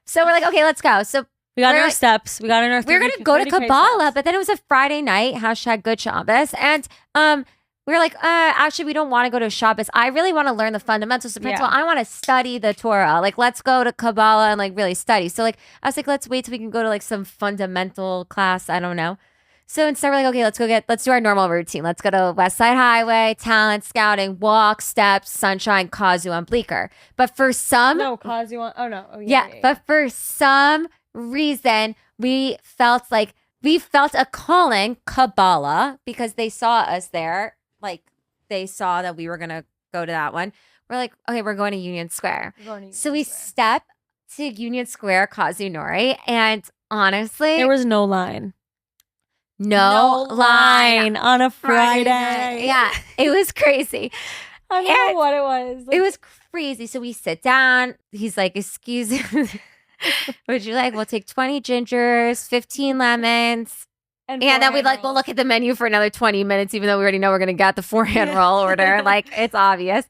So we're like, okay, let's go. So we got in our steps. We got in our. We were gonna go to Kabbalah, but then it was a Friday night. #Good Shabbos, and we were like, actually, we don't want to go to Shabbos. I really want to learn the fundamentals of principle. I want to study the Torah. Like, let's go to Kabbalah and like really study. So like, I was like, let's wait till we can go to like some fundamental class. I don't know. So instead, we're like, okay, let's do our normal routine. Let's go to West Side Highway, talent scouting, walk, steps, sunshine, Kazu, and Bleecker. But for some, Kazu. Oh no. Oh yeah. But for some reason, we felt a calling Kabbalah because they saw us there. Like they saw that we were gonna go to that one. We're like, okay, we're going to Union Square. So we step to Union Square, KazuNori, and honestly, there was no line. No line on a Friday. Yeah, it was crazy. I don't know what it was. It was crazy. So we sit down. He's like, excuse me. Would you like? We'll take 20 gingers, 15 lemons. And then we'd like, we'll look at the menu for another 20 minutes, even though we already know we're going to get the 4-hand roll order. Like, it's obvious.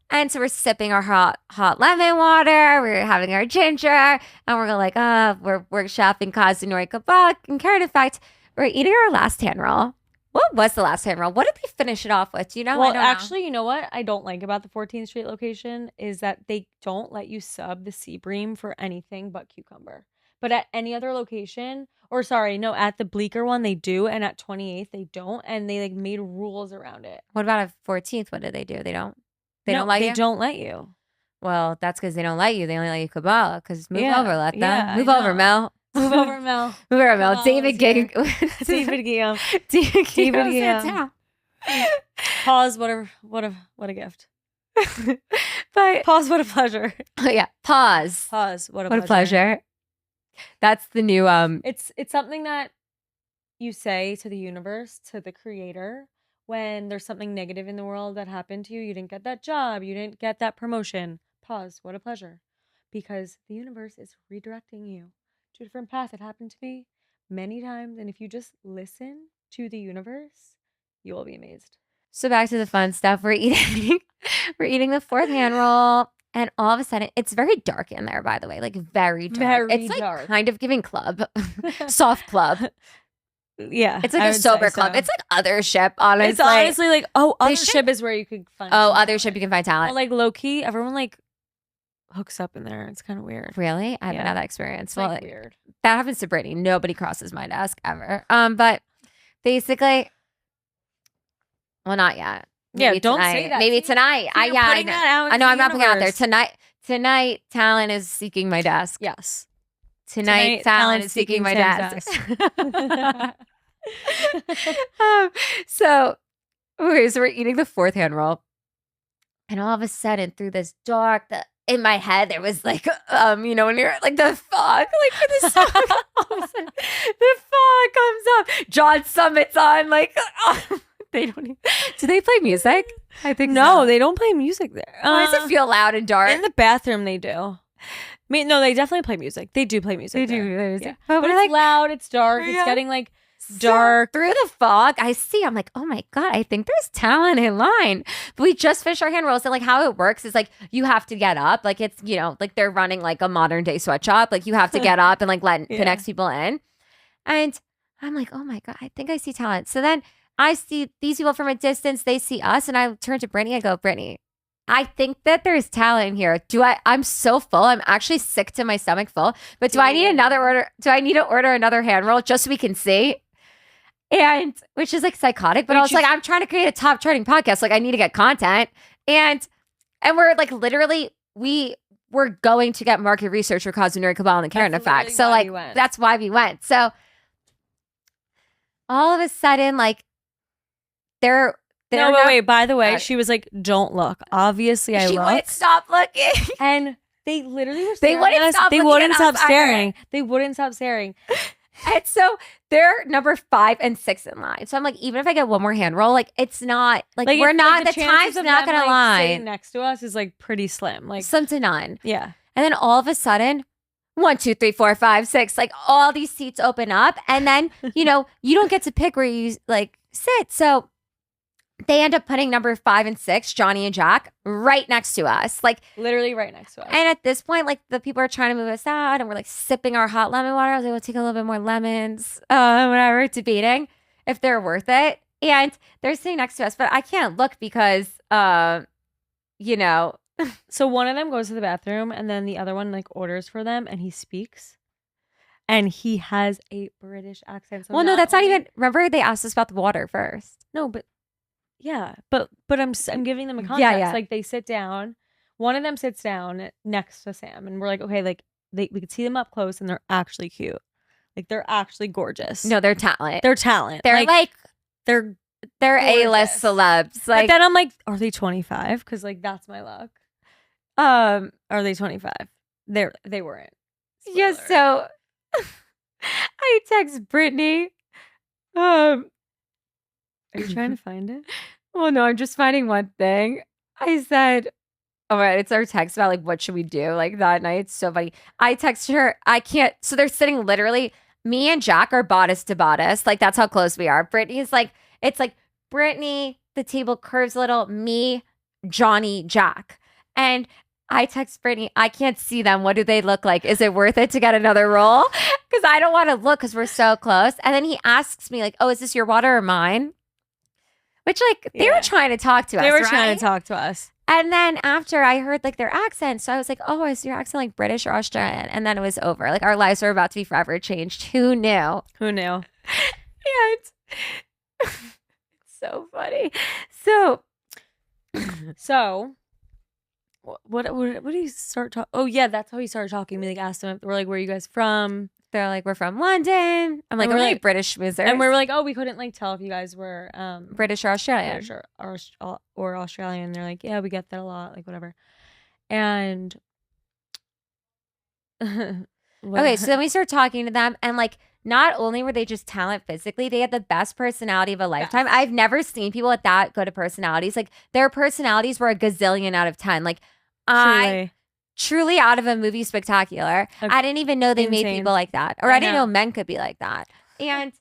And so we're sipping our hot lemon water. We're having our ginger. And we're like, we're workshopping KazuNori, Kabbalah and Keratin Effect. We're eating our last hand roll. What was the last hand roll? What did we finish it off with? Do you know? Well, actually, you know what I don't like about the 14th Street location is that they don't let you sub the sea bream for anything but cucumber. But at any other location, at the Bleecker one, they do. And at 28th, they don't. And they like made rules around it. What about at 14th? What do they do? They don't let you? They don't let you. Well, that's because they don't let you. They only let you Kabbalah. Because move over, let them. Yeah, move over, Mel. Move over, Mel. Move over, Mel. David Guillaume. David Guillaume. Pause. What a gift. But pause. What a pleasure. Oh yeah. Pause. What a pleasure. That's the new. It's something that you say to the universe, to the creator, when there's something negative in the world that happened to you. You didn't get that job. You didn't get that promotion. Pause. What a pleasure. Because the universe is redirecting you to a different path. It happened to me many times. And if you just listen to the universe, you will be amazed. So back to the fun stuff. We're eating the 4th hand roll. And all of a sudden, it's very dark in there, by the way. Like, very dark. It's like dark. Kind of giving club. Soft club. Yeah. It's like a sober club. So. It's like Othership, honestly. It's honestly like, Othership is where you could find Othership, you can find talent. Well, like, low-key, everyone, like, hooks up in there. It's kind of weird. Really? I haven't had that experience. It's like weird. That happens to Brittany. Nobody crosses my desk ever. But basically, Well, not yet. Yeah, Maybe don't tonight. say that. Maybe See? tonight. See, you're putting that out I know into I'm the not putting it out there. universe. Tonight, talent is seeking my desk. Yes. Tonight, talent is seeking my desk. So we're eating the fourth hand roll. And all of a sudden, through this dark, in my head, there was like, when you're like the fog, like for the song, all of a sudden, the fog comes up. John Summit's on, like, they don't even, do they play music? I think no, so. they don't play music there. Why does it feel loud and dark? In the bathroom, they do. I mean, no, they definitely play music. They do play music. They there. do play music. Yeah. But it's like loud, it's dark, it's getting like dark. Through the fog, I'm like, oh my God, I think there's talent in line. But we just finished our hand rolls. And like how it works is like you have to get up. Like it's, like they're running like a modern day sweatshop. Like you have to get up and like let the next people in. And I'm like, oh my God, I think I see talent. So then I see these people from a distance, they see us, and I turn to Brittany, I go, Brittany, I think that there's talent here. I'm so full. I'm actually sick to my stomach full. But do I need another order? Do I need to order another hand roll just so we can see? And which is like psychotic, but I was like, I'm trying to create a top charting podcast. Like I need to get content. And we're like literally, we're going to get market research for KazuNori, Kabbalah and Keratin Effect. So like, that's why we went. So all of a sudden, like wait. By the way, she was like, "Don't look." Obviously, I looked. She wouldn't stop looking, and they literally were. They wouldn't stop. They wouldn't stop staring. They wouldn't stop staring. And so they're number 5 and 6 in line. So I'm like, even if I get one more hand roll, like it's not like we're not. The time's not gonna lie. Sitting next to us is like pretty slim, like slim to none. Yeah. And then all of a sudden, 1, 2, 3, 4, 5, 6, like all these seats open up, and then you don't get to pick where you like sit. So they end up putting number 5 and 6, Johnny and Jack, right next to us. Like literally right next to us. And at this point, like the people are trying to move us out and we're like sipping our hot lemon water. I was like, we'll take a little bit more lemons, whatever, debating if they're worth it. And they're sitting next to us, but I can't look because, So one of them goes to the bathroom and then the other one like orders for them and he speaks. And he has a British accent. So no, that's not even, remember they asked us about the water first. No, but yeah, but I'm giving them a context. Yeah. Like they sit down. One of them sits down next to Sam, and we're like, okay, like we could see them up close, and they're actually cute. Like they're actually gorgeous. No, they're talent. They're talent. They're like they're A-list celebs. Like, but then I'm like, are they 25? Because like that's my luck. Are they 25? They weren't. Spoiler. Yeah. So I text Brittany. Are you trying to find it? Well, no, I'm just finding one thing. I said, oh my God, it's our text about like, what should we do? Like that night. It's so funny. I texted her, I can't. So they're sitting literally, me and Jack are bodice to bodice. Like that's how close we are. Brittany's like, it's like Brittany, the table curves a little, me, Johnny, Jack. And I text Brittany, I can't see them. What do they look like? Is it worth it to get another roll? Because I don't want to look because we're so close. And then he asks me like, oh, is this your water or mine? Which, like, they were trying to talk to us, They were trying to talk to us. And then after I heard, like, their accent, so I was like, oh, is your accent, like, British or Australian? And then it was over. Like, our lives were about to be forever changed. Who knew? Who knew? And it's so funny. So, what did he start talking? Oh, yeah, that's how he started talking. We, like, asked him, we're like, where are you guys from? They're like, we're from London. I'm like, we're like British schmoozers. And we were like, oh, we couldn't like tell if you guys were British or Australian. Or Australian. They're like, yeah, we get that a lot, like whatever. And okay, so then we start talking to them, and like, not only were they just talent physically, they had the best personality of a lifetime. Yes. I've never seen people with that good of personalities. Like their personalities were a gazillion out of 10. Like truly out of a movie spectacular. Okay. I didn't even know they made people like that. Or I didn't know men could be like that. And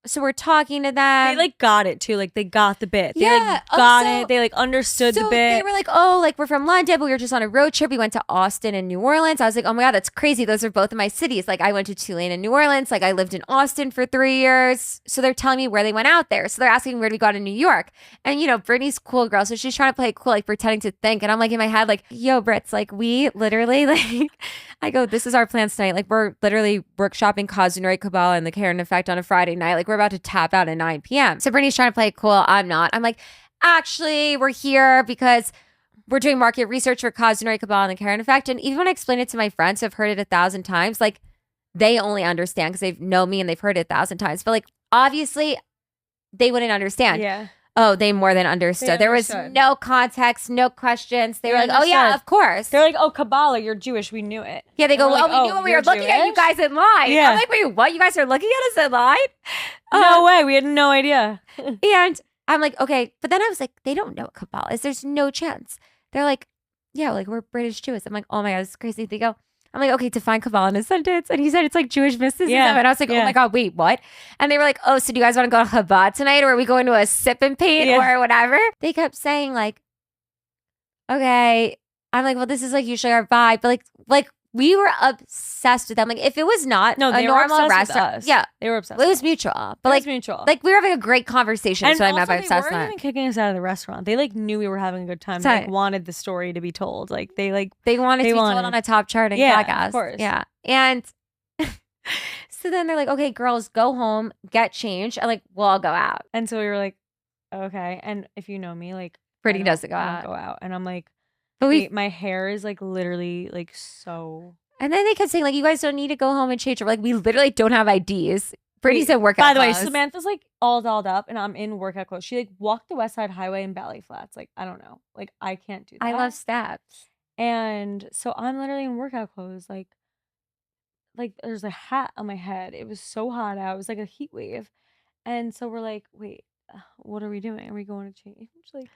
so we're talking to them. They like got it too. Like they got the bit. They like got it. They like understood the bit. They were like, oh, like we're from London, but we were just on a road trip. We went to Austin and New Orleans. I was like, oh my God, that's crazy. Those are both of my cities. Like I went to Tulane and New Orleans. Like I lived in Austin for 3 years. So they're telling me where they went out there. So they're asking where we got in New York. And Brittany's cool girl. So she's trying to play it cool, like pretending to think. And I'm like in my head, like, yo, Brits, like we literally like, I go, this is our plans tonight. Like we're literally workshopping KazuNori, Kabbalah and the Keratin Effect on a Friday night. Like we're about to tap out at 9 p.m. So Brittany's trying to play it cool. I'm not. I'm like, actually, we're here because we're doing market research for KazuNori, Kabbalah and Keratin Effect. And even when I explain it to my friends who have heard it 1,000 times, like they only understand because they know me and they've heard it 1,000 times. But like, obviously, they wouldn't understand. Yeah. Oh, they more than understood. There was no context, no questions. They were like, oh, yeah, of course. They're like, oh, Kabbalah, you're Jewish. We knew it. Yeah, they go, like, we knew when we were looking at you guys in line. Yeah. I'm like, wait, what? You guys are looking at us in line? No way. We had no idea. And I'm like, okay. But then I was like, they don't know what Kabbalah is. There's no chance. They're like, yeah, like we're British Jews. I'm like, oh my God, this is crazy. They go, I'm like, okay, define Kabbalah in a sentence. And he said it's like Jewish mysticism. Yeah. And I was like, oh my God, wait, what? And they were like, oh, so do you guys want to go to Chabad tonight? Or are we going to a sip and paint or whatever? They kept saying like, okay. I'm like, well, this is like usually our vibe. But like we were obsessed with them. Like if it was not a normal restaurant. Yeah. They were obsessed. It was mutual. But like, mutual. Like we were having a great conversation. And so I meant by obsessed. They weren't even kicking us out of the restaurant. They like knew we were having a good time. They like, wanted the story to be told. Like they wanted to be told on a top charting podcast. Of course. Yeah. And so then they're like, okay, girls, go home, get changed. And like, we'll all go out. And so we were like, okay. And if you know me, like Brittany doesn't go out. And I'm like, but my hair is like literally like so. And then they kept saying like, you guys don't need to go home and change. We're like, we literally don't have IDs. Brittany's in workout By the clothes. way, Samantha's like all dolled up and I'm in workout clothes. She like walked the West Side Highway in ballet flats. Like, I don't know. Like, I can't do that. I love steps. And so I'm literally in workout clothes. Like there's a hat on my head. It was so hot out. It was like a heat wave. And so we're like, wait, what are we doing? Are we going to change? Like,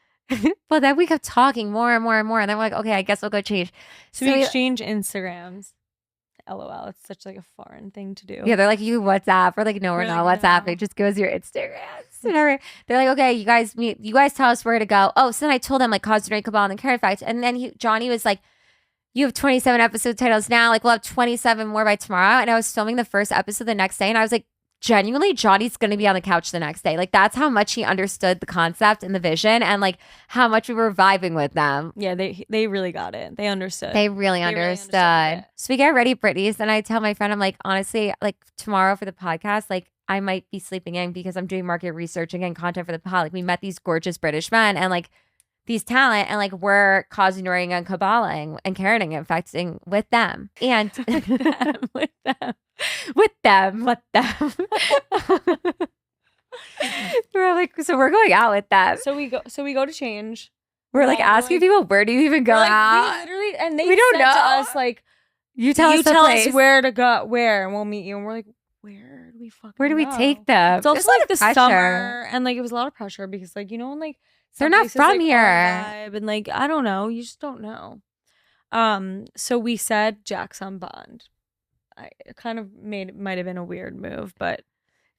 well, then we kept talking more and more and more. And then we're like, okay, I guess we'll go change. So we exchange Instagrams. LOL. It's such like a foreign thing to do. Yeah, they're like, you WhatsApp. We're like, no, we're not WhatsApp. It just goes your Instagrams. Whatever. They're like, okay, you guys tell us where to go. Oh, so then I told them like KazuNori, Kabbalah and Keratin Effect. And then Johnny was like, you have 27 episode titles now. Like we'll have 27 more by tomorrow. And I was filming the first episode the next day. And I was like, genuinely, Johnny's going to be on the couch the next day. Like that's how much he understood the concept and the vision and like how much we were vibing with them. Yeah, they really got it. They understood. They really understood. So we get ready, Brittany's, and I tell my friend, I'm like, honestly, like tomorrow for the podcast, like I might be sleeping in because I'm doing market research and getting content for the pod. Like we met these gorgeous British men and like these talent and like we're KazuNori and Kabbalah and Keratin Effecting with them. And with them. We're like, so we're going out with them. So we go to change. We're like asking people, where do you even go out? We literally, and they don't said know to us like, you tell us where to go, and we'll meet you. And we're like, where do we take them? It's also like the summer, and like it was a lot of pressure because like when like they're not from here, and like I don't know, you just don't know. So we said Jack's on Bond. It kind of might have been a weird move, but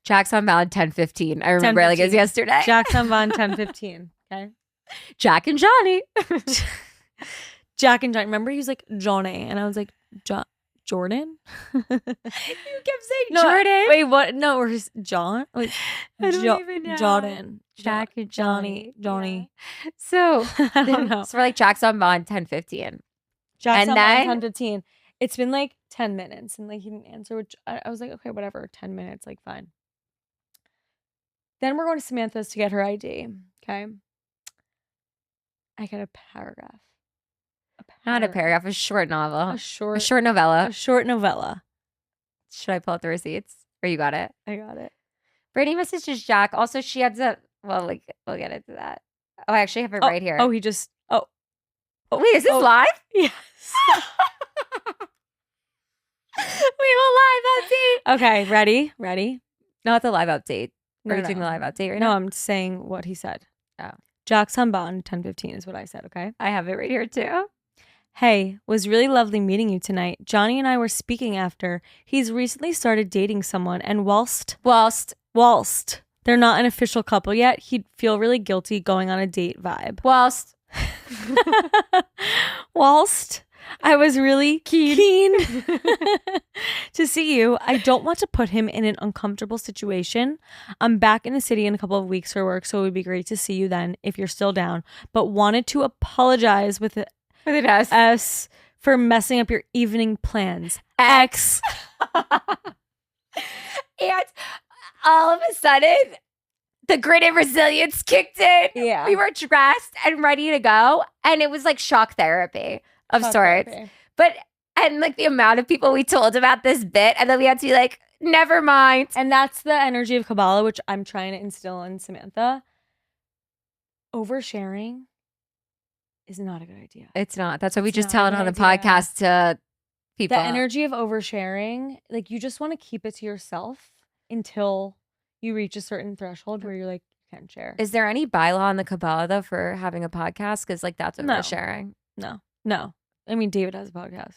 Jack's on Bond 10:15. I remember like it was yesterday. Jack's on Bond 10:15. Okay, Jack and Johnny. Jack and Johnny. Remember, he was like Johnny, and I was like Jordan. You kept saying Jordan. Wait, what? No, or John? Wait, I don't even know. Jordan. Jack and Johnny. Yeah. So I don't know. So we're like Jack's on Bond 10:15. Jack's on Bond 10:15. It's been like 10 minutes and like he didn't answer, which I was like, okay, whatever, 10 minutes, like fine. Then we're going to Samantha's to get her ID. Okay. I get a paragraph. Not a paragraph, a short novel. A short novella. A short novella. Should I pull out the receipts? Or you got it? I got it. Brittany messages Jack. Also, she ends up, well, like, we'll get into that. Oh, I actually have it right here. Oh, he just, Oh, wait, is this live? Yes. We have a live update. Okay, ready? No, it's a live update. No, Are you doing the live update right now? No, I'm saying what he said. Oh. Jack's on Bond 10:15 is what I said, okay? I have it right here too. Hey, was really lovely meeting you tonight. Johnny and I were speaking after. He's recently started dating someone, and whilst they're not an official couple yet, he'd feel really guilty going on a date vibe. Whilst I was really keen to see you, I don't want to put him in an uncomfortable situation. I'm back in the city in a couple of weeks for work, so it would be great to see you then if you're still down. But wanted to apologize with an S for messing up your evening plans. X. And all of a sudden, the grit and resilience kicked in. Yeah. We were dressed and ready to go. And it was like shock therapy of sorts. And like the amount of people we told about this bit, and then we had to be like, never mind. And that's the energy of Kabbalah, which I'm trying to instill in Samantha. Oversharing is not a good idea. It's not. That's what we just tell it on the podcast to people. The energy of oversharing, like you just want to keep it to yourself until you reach a certain threshold where you're like, you can't share. Is there any bylaw in the Kabbalah though for having a podcast? Because like that's oversharing. No. I mean, David has a podcast.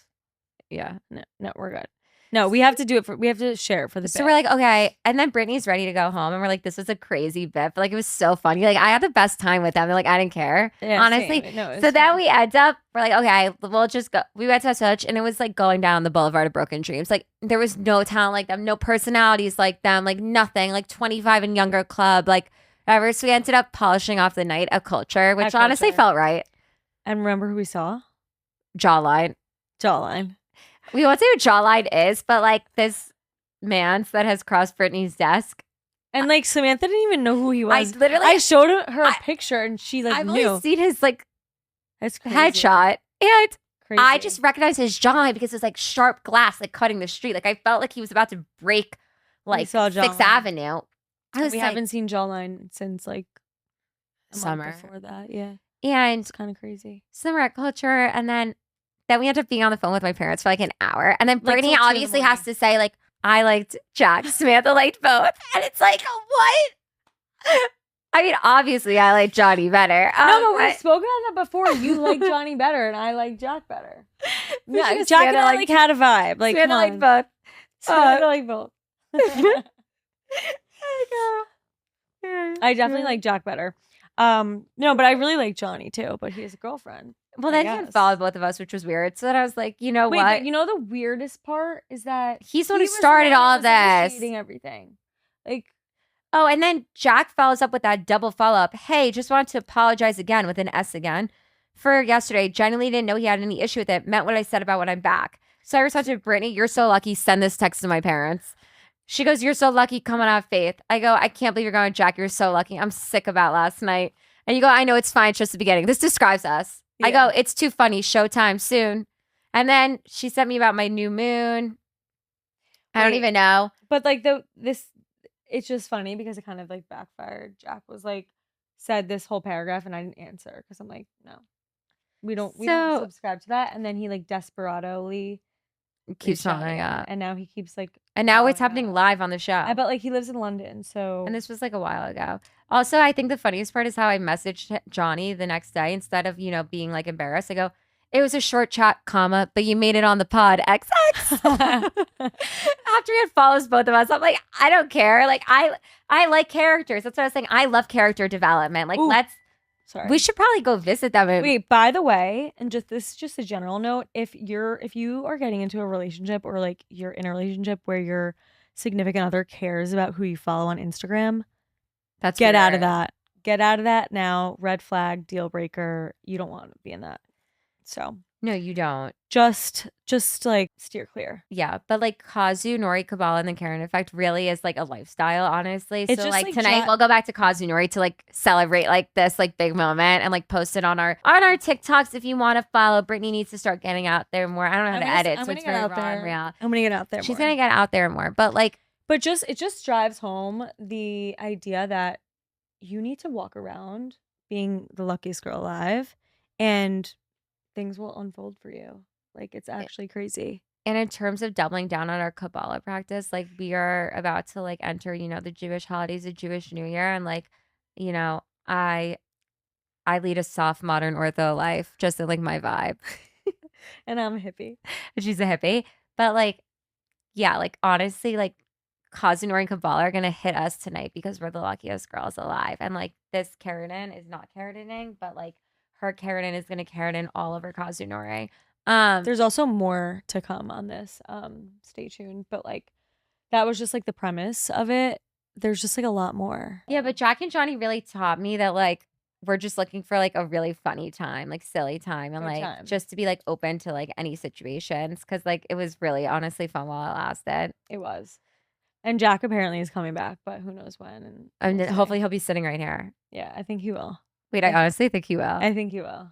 Yeah. No, we're good. No, we have to do it we have to share it for the bit. So we're like, okay. And then Brittany's ready to go home. And we're like, this was a crazy bit. But like, it was so funny. Like, I had the best time with them. They're like, I didn't care. Yeah, honestly. So then we end up, we're like, okay, we'll just go. We went to such, and it was like going down the boulevard of broken dreams. Like, there was no talent like them, no personalities like them, like nothing, like 25 and younger club, like whatever. So we ended up polishing off the night of culture, which honestly felt right. And remember who we saw? Jawline. We won't say what Jawline is, but like this man that has crossed Brittany's desk. And like Samantha didn't even know who he was. I showed her a picture and she like I've knew. only seen his like headshot. And crazy. I just recognized his jawline because it's like sharp glass, like cutting the street. Like I felt like he was about to break like 6th Avenue. We haven't seen Jawline since like summer before that. Yeah. And it's kind of crazy. Summer at culture. And then we ended up being on the phone with my parents for like an hour. And then Brittany obviously has to say like, I liked Jack, Samantha liked both. And it's like, what? I mean, obviously I like Johnny better. No, but we've spoken on that before. You like Johnny better and I like Jack better. Yeah, Jack and I like had a vibe. Like, Samantha liked both. Samantha liked both. I definitely like Jack better. No, but I really like Johnny too, but he has a girlfriend. Well, then he unfollowed both of us, which was weird. So then I was like, you know what? But you know the weirdest part is that he's the one who started all of this. Everything. Like, oh, and then Jack follows up with that double follow-up. Hey, just wanted to apologize again with an S again for yesterday. Genuinely didn't know he had any issue with it. Meant what I said about when I'm back. So I responded to Brittany, you're so lucky. Send this text to my parents. She goes, you're so lucky coming out of faith. I go, I can't believe you're going, Jack. You're so lucky. I'm sick about last night. And you go, I know it's fine. It's just the beginning. This describes us. Yeah. I go, it's too funny. Showtime soon. And then she sent me about my new moon. I don't even know. But like it's just funny because it kind of like backfired. Jack was like, said this whole paragraph and I didn't answer because I'm like, no, we don't subscribe to that. And then he like desperately keeps following up. And now he keeps like. And now it's happening live on the show. I bet like he lives in London. So. And this was like a while ago. Also, I think the funniest part is how I messaged Johnny the next day instead of, being like embarrassed. I go, it was a short chat, but you made it on the pod, XX. After he had follows both of us, I'm like, I don't care. Like, I like characters. That's what I was saying. I love character development. Like, we should probably go visit them. Wait, by the way, and this is just a general note. If you are getting into a relationship or like you're in a relationship where your significant other cares about who you follow on Instagram, get out of that. Get out of that now. Red flag, deal breaker. You don't want to be in that. So no, you don't. Just like steer clear. Yeah, but like KazuNori, Kabbalah and the Keratin Effect really is like a lifestyle, honestly. It's so just like tonight we'll go back to KazuNori to like celebrate like this like big moment and like post it on our TikToks if you want to follow. Brittany needs to start getting out there more. I don't know how to edit, so it's very raw and real. I'm gonna get out there. She's gonna get out there more, but it just drives home the idea that you need to walk around being the luckiest girl alive, and things will unfold for you. Like, it's actually crazy. And in terms of doubling down on our Kabbalah practice, like we are about to like enter, the Jewish holidays, the Jewish New Year. And like, I lead a soft modern ortho life, just like my vibe. And I'm a hippie. She's a hippie. But like, yeah, like honestly, like KazuNori and Kabbalah are going to hit us tonight because we're the luckiest girls alive. And like this keratin is not keratining, but like her keratin is going to keratin all over KazuNori. There's also more to come on this. Stay tuned. But like, that was just like the premise of it. There's just like a lot more. Yeah, but Jack and Johnny really taught me that like we're just looking for like a really funny time, like silly time, and just to be like open to like any situations, because like it was really honestly fun while it lasted. It was. And Jack apparently is coming back, but who knows when. And hopefully he'll be sitting right here. Yeah, I think he will. Wait, I honestly think he will. I think he will.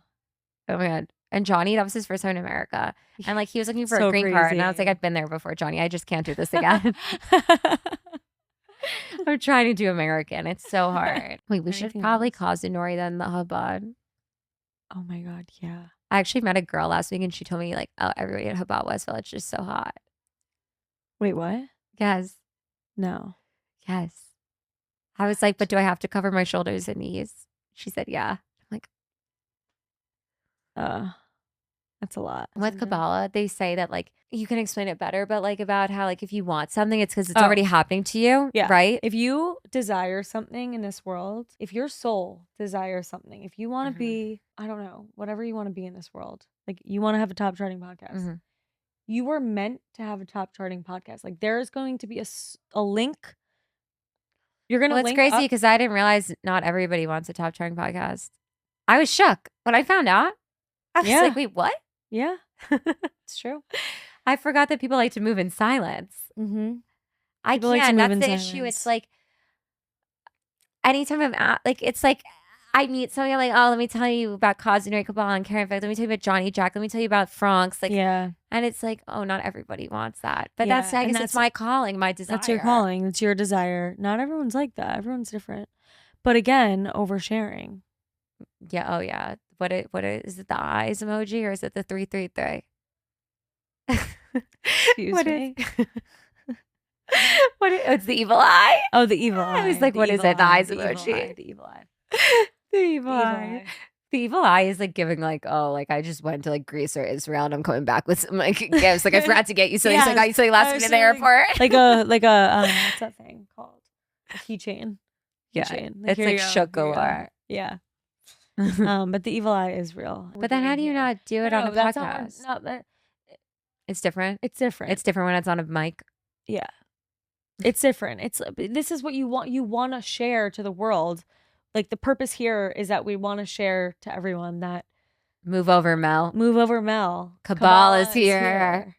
Oh my God. And Johnny, that was his first time in America. And like he was looking for a green card. And I was like, I've been there before, Johnny. I just can't do this again. I'm trying to do American. It's so hard. Wait, we should probably KazuNori then the Chabad. Oh my God, yeah. I actually met a girl last week and she told me like, oh, everybody at Chabad West Village is so hot. Wait, what? Yes. No. Yes. I was like, but do I have to cover my shoulders and knees? She said, yeah. I'm like, that's a lot. With Kabbalah, they say that like you can explain it better, but like about how like if you want something, it's because it's already happening to you. Yeah. Right. If you desire something in this world, if your soul desires something, if you want to be, I don't know, whatever you want to be in this world, like you want to have a top charting podcast, you were meant to have a top charting podcast. Like there is going to be a link. You're going to link. It's crazy because I didn't realize not everybody wants a top charting podcast. I was shook when I found out. I was like, wait, what? Yeah, it's true. I forgot that people like to move in silence. I can't. That's the issue. It's like anytime it's like I meet somebody, I'm like, oh, let me tell you about KazuNori, Kabbalah and Keratin Effect. Let me tell you about Johnny Jack. Let me tell you about Franck's. Like, and it's like, oh, not everybody wants that. But I guess it's my calling, my desire. That's your calling. It's your desire. Not everyone's like that. Everyone's different. But again, oversharing. Yeah. Oh, yeah. What is it? The eyes emoji or is it the 333? Excuse me. It's the evil eye. Oh, the evil eye. I was like, what is it? The eyes emoji. The evil eye. The evil eye. The evil eye is like giving like, oh, like I just went to like Greece or Israel and I'm coming back with some like gifts. Like I forgot to get you something. So I got you something last minute in the airport. Like a what's that thing called? A keychain. Yeah. It's like chocolate. Yeah. But the evil eye is real. But then how do you not do it on a podcast? It's different. It's different. It's different when it's on a mic. Yeah. It's different. This is what you want. You want to share to the world. Like the purpose here is that we want to share to everyone that move over, Mel. Move over, Mel. Kabbalah is here.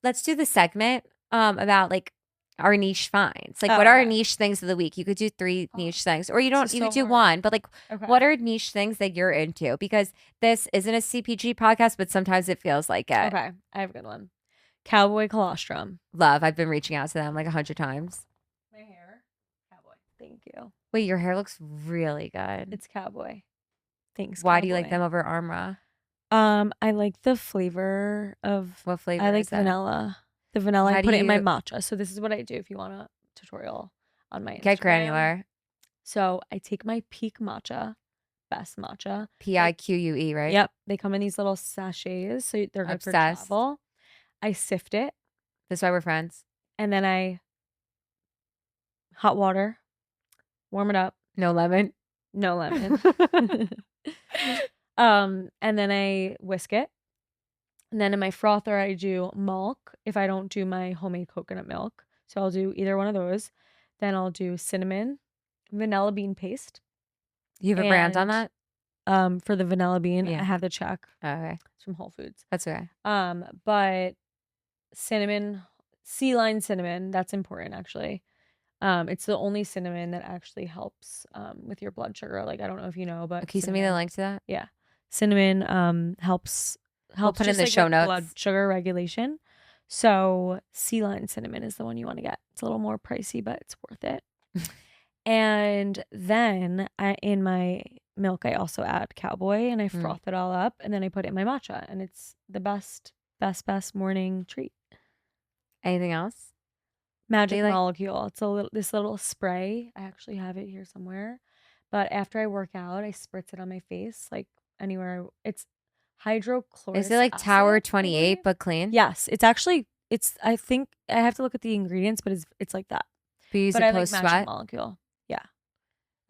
Let's do the segment about like our niche finds. Like what are our niche things of the week? You could do 3 niche things or you could do one, but like what are niche things that you're into? Because this isn't a CPG podcast, but sometimes it feels like it. Okay. I have a good one. Cowboy colostrum. Love. I've been reaching out to them like 100 times. My hair. Cowboy. Thank you. Wait, your hair looks really good. It's cowboy. Thanks. Why do you like them over Armra? I like the flavor of. What flavor? I like vanilla. The vanilla. I put it in my matcha. So this is what I do if you want a tutorial on my Instagram. Get granular. So I take my Peak matcha, best matcha. PIQUE, right? Yep. They come in these little sachets, so they're good for travel. I sift it. That's why we're friends. And then I hot water, warm it up. No lemon. No lemon. And then I whisk it. And then in my frother, I do milk if I don't do my homemade coconut milk. So I'll do either one of those. Then I'll do cinnamon, vanilla bean paste. You have a brand on that? For the vanilla bean, I have the check. Okay. It's from Whole Foods. That's okay. But cinnamon, sea lion cinnamon, that's important actually. It's the only cinnamon that actually helps with your blood sugar. Like I don't know if you know, but can you send me the link to that? Yeah. Cinnamon helps put in the show notes. Blood sugar regulation. So sea lion cinnamon is the one you want to get. It's a little more pricey, but it's worth it. And then in my milk, I also add cowboy and I froth it all up and then I put it in my matcha and it's the best morning treat. Anything else? Magic molecule. It's this little spray. I actually have it here somewhere. But after I work out, I spritz it on my face, like anywhere. It's hydrochloric. Is it like acid, Tower 28 but clean? Yes. It's actually I think I have to look at the ingredients, but it's like that. But you use it post sweat? Magic molecule. Yeah.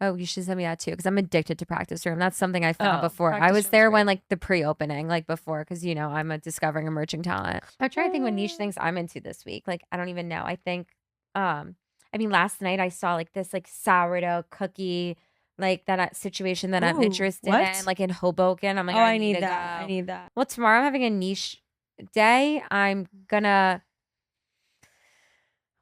Oh, you should send me that too, because I'm addicted to Practice Room. That's something I found before. I was there when like the pre-opening, like before, because I'm a discovering emerging talent. I'm trying to think what niche things I'm into this week. Like I don't even know. I think, last night I saw like this like sourdough cookie, like that situation that I'm interested in, like in Hoboken. I'm like, I need that. I need that. Well, tomorrow I'm having a niche day. I'm gonna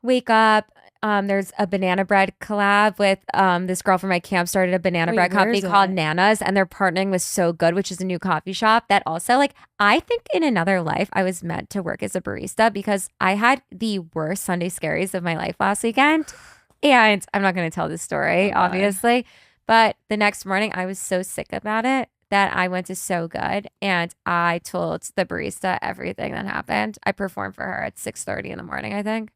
Wake up. There's a banana bread collab with this girl from my camp started a banana bread company called Nana's, and they're partnering with So Good, which is a new coffee shop that also like I think in another life I was meant to work as a barista because I had the worst Sunday scaries of my life last weekend. And I'm not going to tell this story, obviously, but the next morning I was so sick about it that I went to So Good and I told the barista everything that happened. I performed for her at 6:30 in the morning, I think.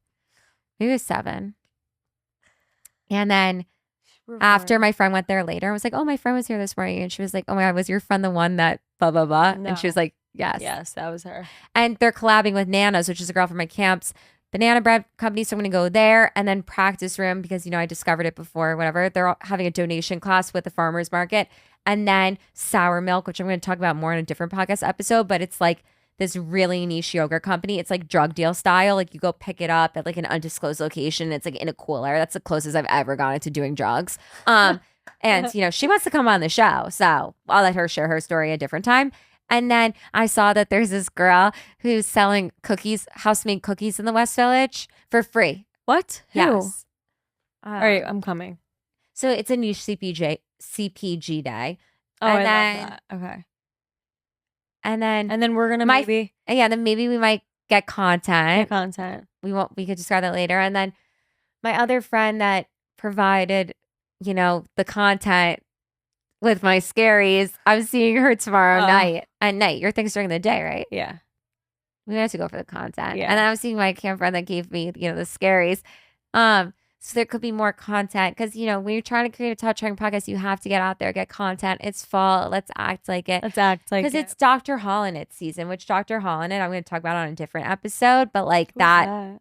Maybe it was 7. And then after my friend went there later, I was like, oh, my friend was here this morning. And she was like, oh my God, was your friend the one that blah, blah, blah? No. And she was like, yes. Yes, that was her. And they're collabing with Nana's, which is a girl from my camp's banana bread company. So I'm going to go there and then practice room because, you know, I discovered it before, whatever. They're having a donation class with the farmer's market. And then sour milk, which I'm going to talk about more in a different podcast episode. But it's like this really niche yogurt company. It's like drug deal style. Like you go pick it up at like an undisclosed location. It's like in a cooler. That's the closest I've ever gotten to doing drugs. And, you know, she wants to come on the show. So I'll let her share her story a different time. And then I saw that there's this girl who's selling cookies, house-made cookies in the West Village for free. What? Yes. All right, I'm coming. So it's a niche CPG day. Oh, and I love that. Okay. And then we're gonna maybe then maybe we might get content. We could describe that later. And then my other friend that provided, you know, the content with my scaries, I'm seeing her tomorrow night. At night. Your thing's during the day, right? Yeah. We have to go for the content. Yeah. And then I'm seeing my camp friend that gave me, you know, the scaries. So there could be more content because, you know, when you're trying to create a Touch Trying podcast, you have to get out there, get content. It's fall. Let's act like it. Because it's Dr. Holland season, which Dr. Holland, I'm going to talk about on a different episode. But like that,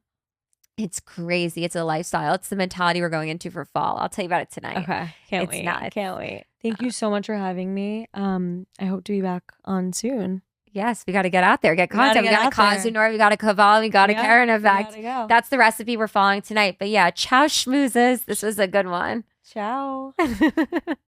it's crazy. It's a lifestyle. It's the mentality we're going into for fall. I'll tell you about it tonight. Okay. Can't wait. Thank you so much for having me. I hope to be back on soon. Yes, we got to get out there, get content. We got a KazuNori, we got a Kabbalah, we got a Keratin Effect. That's the recipe we're following tonight. But yeah, ciao schmoozes. This was a good one. Ciao.